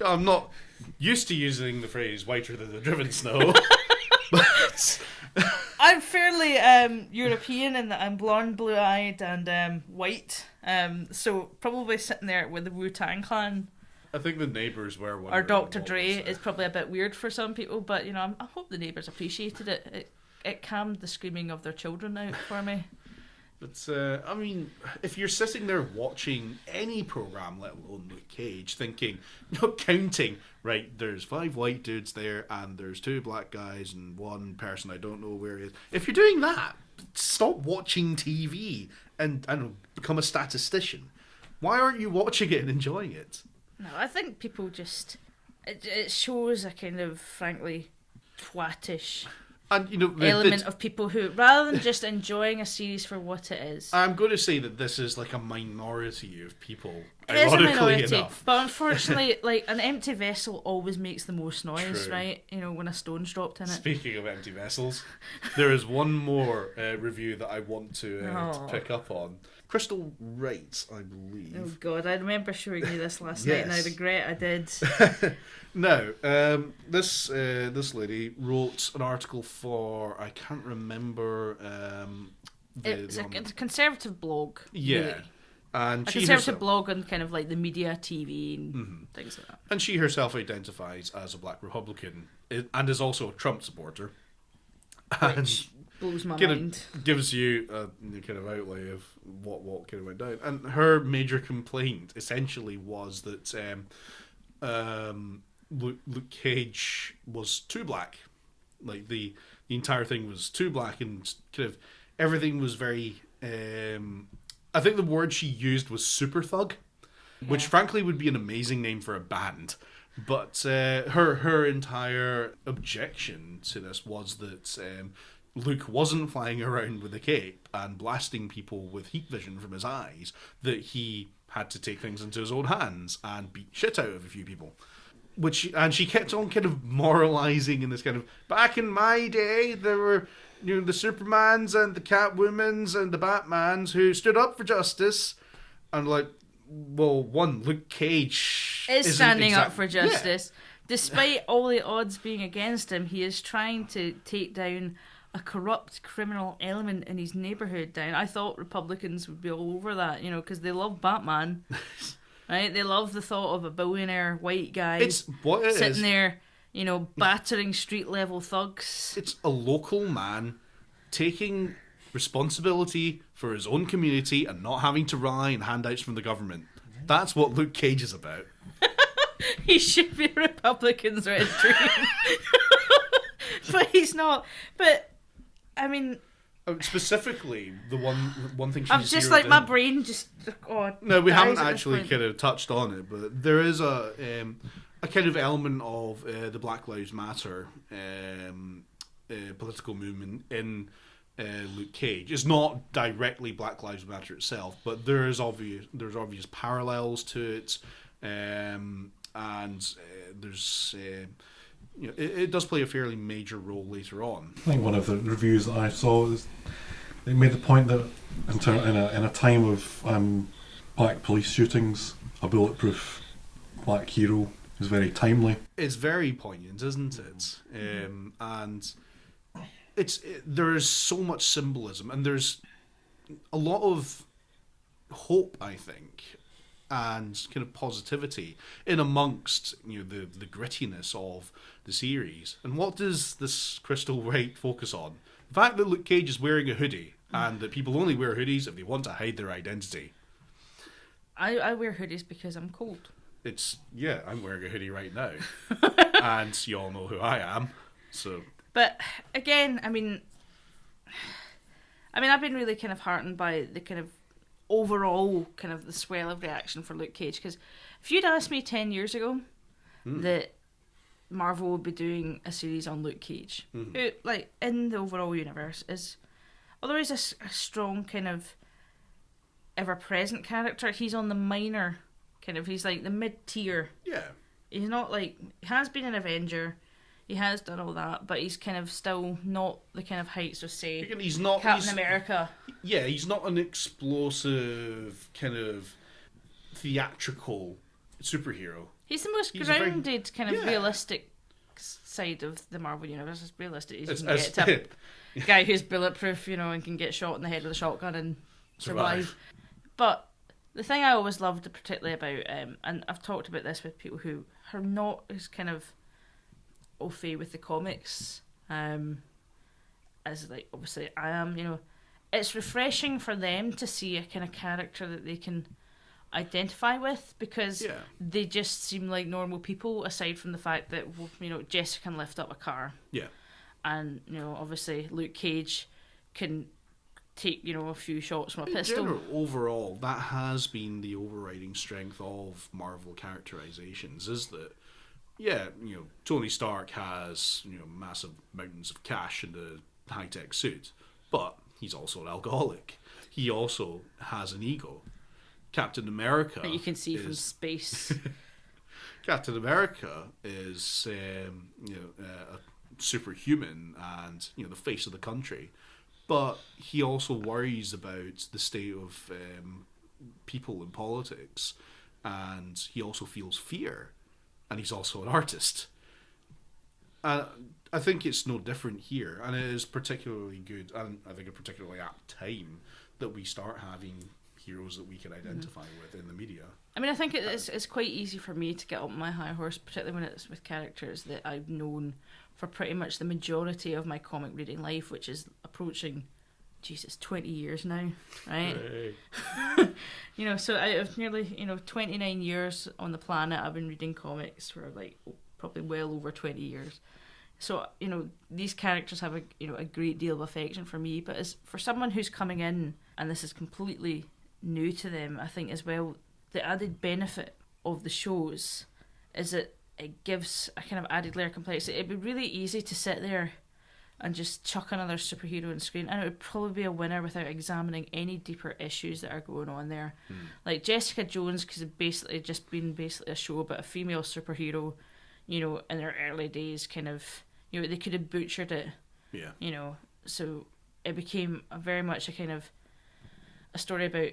I'm not used to using the phrase whiter than the driven snow. But I'm fairly European in that I'm blonde, blue-eyed, and white. So probably sitting there with the Wu-Tang Clan. I think the neighbours were one. Or Dr. Dre is probably a bit weird for some people, but, I hope the neighbours appreciated it. It calmed the screaming of their children out for me. But, I mean, if you're sitting there watching any programme, let alone Luke Cage, thinking, counting, right, there's 5 white dudes there, and there's 2 black guys, and 1 person I don't know where he is. If you're doing that, stop watching TV and become a statistician. Why aren't you watching it and enjoying it? No, I think people just... It shows a kind of, frankly, twattish... And, element of people who, rather than just enjoying a series for what it is, I'm going to say that this is like a minority of people. It is a minority, enough. but unfortunately, like, an empty vessel always makes the most noise. True. Right? When a stone's dropped in it. Speaking of empty vessels, there is one more review that I want to pick up on. Crystal Wright, I believe. Oh God, I remember showing you this last night, and I regret I did. No, this lady wrote an article for, I can't remember. It's a conservative blog. Yeah. Really. And a she conservative blog on kind of like the media, TV, and things like that. And she herself identifies as a black Republican and is also a Trump supporter. Which blows my mind. Gives you a kind of outlay of what kind of went down. And her major complaint essentially was that Luke Cage was too black. Like the entire thing was too black, and kind of everything was very. I think the word she used was super thug, which frankly would be an amazing name for a band. But her entire objection to this was that Luke wasn't flying around with a cape and blasting people with heat vision from his eyes, that he had to take things into his own hands and beat shit out of a few people. And she kept on kind of moralising in this kind of, back in my day, there were the Supermans and the Catwomans and the Batmans who stood up for justice. And like, well, Luke Cage is standing up for justice. Yeah. Despite all the odds being against him, he is trying to take down a corrupt criminal element in his neighbourhood down. I thought Republicans would be all over that, because they love Batman. Right? They love the thought of a billionaire white guy sitting there, battering street level thugs. It's a local man taking responsibility for his own community and not having to rely on handouts from the government. That's what Luke Cage is about. He should be a Republican's wet dream. But he's not. But, I mean... Specifically, the one thing she's I'm just like, my brain just... Oh, no, we haven't dies at this actually point. kind of touched on it, but there is a kind of element of the Black Lives Matter political movement in Luke Cage. It's not directly Black Lives Matter itself, but there's obvious parallels to it, and there's it does play a fairly major role later on. I think one of the reviews that I saw is they made the point that in a time of black police shootings, a bulletproof black hero is very timely. It's very poignant, isn't it? And there's so much symbolism, and there's a lot of hope, I think, and kind of positivity in amongst the grittiness of the series. And what does this Crystal Wright focus on? The fact that Luke Cage is wearing a hoodie, and that people only wear hoodies if they want to hide their identity. I wear hoodies because I'm cold. I'm wearing a hoodie right now. And you all know who I am. So, but again, I mean, I've been really kind of heartened by the kind of overall kind of the swell of reaction for Luke Cage, because if you'd asked me 10 years ago that Marvel would be doing a series on Luke Cage, who, like, in the overall universe is, although he's a strong kind of ever-present character, he's on the minor kind of, he's like the mid-tier. yeah. He's not like, he has been an Avenger, he has done all that, but he's kind of still not the kind of heights of, say, He's not Captain America. Yeah, he's not an explosive kind of theatrical superhero. He's the most He's a very- grounded, kind of yeah. realistic side of the Marvel Universe. It's realistic. He's As- get a guy who's bulletproof, and can get shot in the head with a shotgun and survive. But the thing I always loved particularly about, and I've talked about this with people who are not as kind of au fait with the comics, as like obviously I am, it's refreshing for them to see a kind of character that they can identify with, because they just seem like normal people, aside from the fact that Jessica can lift up a car, and obviously Luke Cage can take a few shots from a pistol. In general, overall, that has been the overriding strength of Marvel characterizations, is that Tony Stark has massive mountains of cash in the high-tech suit, but he's also an alcoholic. He also has an ego. Captain America that you can see from space. Captain America is a superhuman and the face of the country, but he also worries about the state of people in politics, and he also feels fear, and he's also an artist. And I think it's no different here, and it is particularly good, and I think a particularly apt time that we start having heroes that we can identify with in the media. I mean, I think it's quite easy for me to get up my high horse, particularly when it's with characters that I've known for pretty much the majority of my comic reading life, which is approaching, 20 years now, right? Hey. So out of nearly, 29 years on the planet, I've been reading comics for like probably well over 20 years. So, these characters have a great deal of affection for me, but as for someone who's coming in and this is completely new to them, I think as well, the added benefit of the shows is that it gives a kind of added layer of complexity. It'd be really easy to sit there and just chuck another superhero on screen, and it would probably be a winner without examining any deeper issues that are going on there. Like Jessica Jones, because it's basically just been a show about a female superhero, in their early days, kind of, they could have butchered it. Yeah. So it became very much a kind of a story about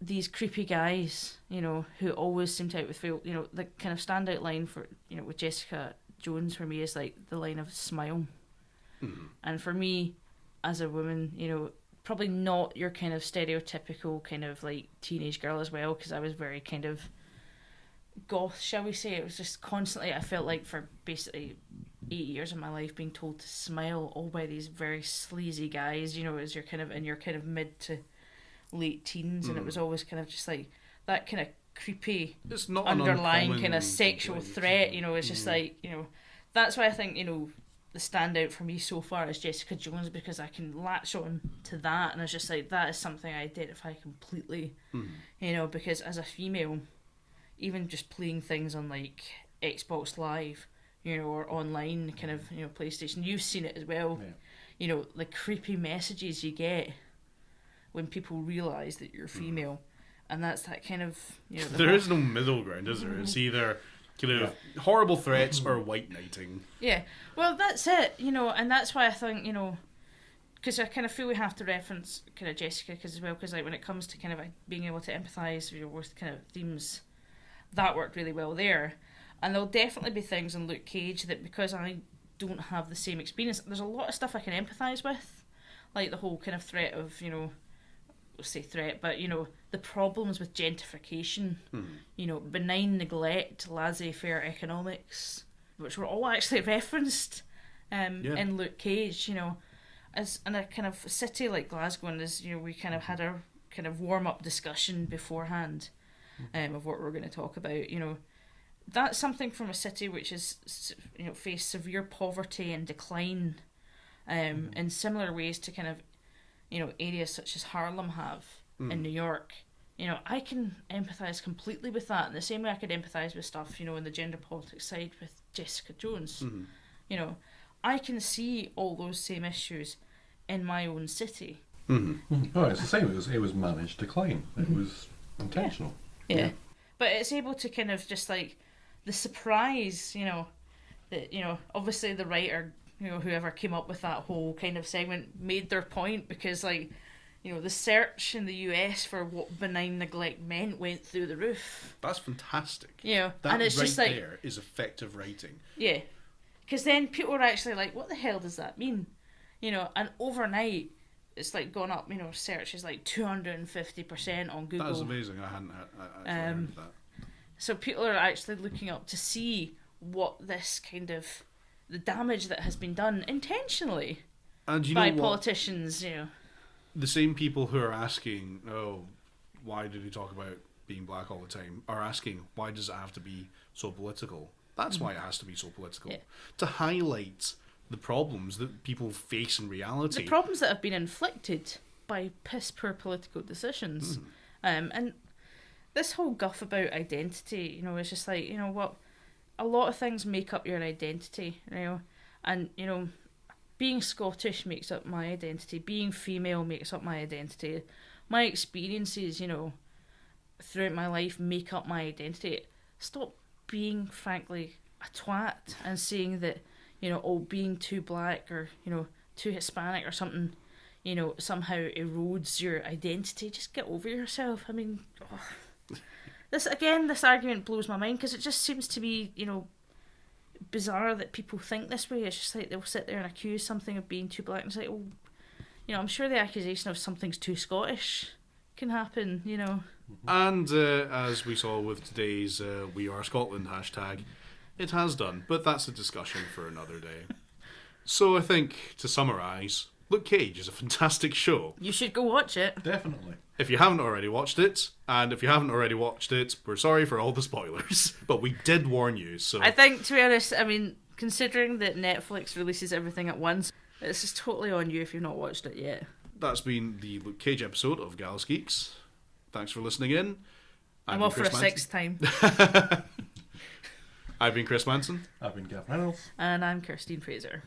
these creepy guys, who always seem to outfail, the kind of standout line for, with Jessica Jones for me is like the line of smile. And for me, as a woman, probably not your kind of stereotypical kind of like teenage girl as well, because I was very kind of goth, shall we say. It was just constantly, I felt like for basically 8 years of my life being told to smile all by these very sleazy guys, as you're kind of in your kind of mid to late teens, and it was always kind of just like that kind of creepy It's not an underlying uncommon kind of sexual complaint. threat. You know, it's just like, you know, that's why I think, you know, the standout for me so far is Jessica Jones, because I can latch on to that, and it's just like, that is something I identify completely. You know, because as a female, even just playing things on like Xbox Live, you know, or online kind of, you know, PlayStation, you've seen it as well. Yeah. You know, the creepy messages you get when people realise that you're female, and that's that kind of, you know, There is no middle ground, is there? It's either kind of horrible threats or white knighting. Yeah, well, that's it, you know, and that's why I think, you know, because I kind of feel we have to reference kind of Jessica as well, because like when it comes to kind of being able to empathise, you know, with kind of themes, that worked really well there. And there'll definitely be things in Luke Cage that, because I don't have the same experience, there's a lot of stuff I can empathise with, like the whole kind of threat of, you know, we'll say threat, but you know, the problems with gentrification, you know, benign neglect, laissez-faire economics, which were all actually referenced in Luke Cage, you know, as in a kind of city like Glasgow, and as you know, we kind of had a kind of warm-up discussion beforehand of what we're going to talk about. You know, that's something from a city which is, you know, faced severe poverty and decline in similar ways to kind of, you know, areas such as Harlem have in New York. You know, I can empathise completely with that in the same way I could empathise with stuff, you know, in the gender politics side with Jessica Jones. You know, I can see all those same issues in my own city. Oh, it's the same. It was managed decline. It was intentional. Yeah. But it's able to kind of just like the surprise, you know, that, you know, obviously the writer, you know, whoever came up with that whole kind of segment made their point, because like, you know, the search in the US for what benign neglect meant went through the roof. That's fantastic. You know, That and it's right just like, there is effective writing. yeah, because then people are actually like, what the hell does that mean? You know, and overnight it's like gone up, you know, search is like 250% on Google. That is amazing. I hadn't actually heard of that. So people are actually looking up to see what this kind of, the damage that has been done intentionally And you by know what? politicians, you know. The same people who are asking, oh, why did he talk about being black all the time, are asking, why does it have to be so political? That's why it has to be so political. Yeah. To highlight the problems that people face in reality. The problems that have been inflicted by piss poor political decisions. And this whole guff about identity, you know, it's just like, you know what, a lot of things make up your identity, you know, and, you know, being Scottish makes up my identity, being female makes up my identity, my experiences, you know, throughout my life make up my identity. Stop being, frankly, a twat and saying that, you know, oh, being too black or, you know, too Hispanic or something, you know, somehow erodes your identity. Just get over yourself. I mean, this argument blows my mind, because it just seems to be, you know, bizarre that people think this way. It's just like they'll sit there and accuse something of being too black, and it's like, oh, you know, I'm sure the accusation of something's too Scottish can happen, you know. And as we saw with today's We Are Scotland hashtag, it has done, but that's a discussion for another day. So I think, to summarise, Luke Cage is a fantastic show. You should go watch it. Definitely. If you haven't already watched it, and if you haven't already watched it, we're sorry for all the spoilers, but we did warn you, so... I think, to be honest, I mean, considering that Netflix releases everything at once, this is totally on you if you've not watched it yet. That's been the Luke Cage episode of Gals Geeks. Thanks for listening in. I'm off for a sixth time. I've been Chris Manson. I've been Gav Reynolds. And I'm Kirstine Fraser.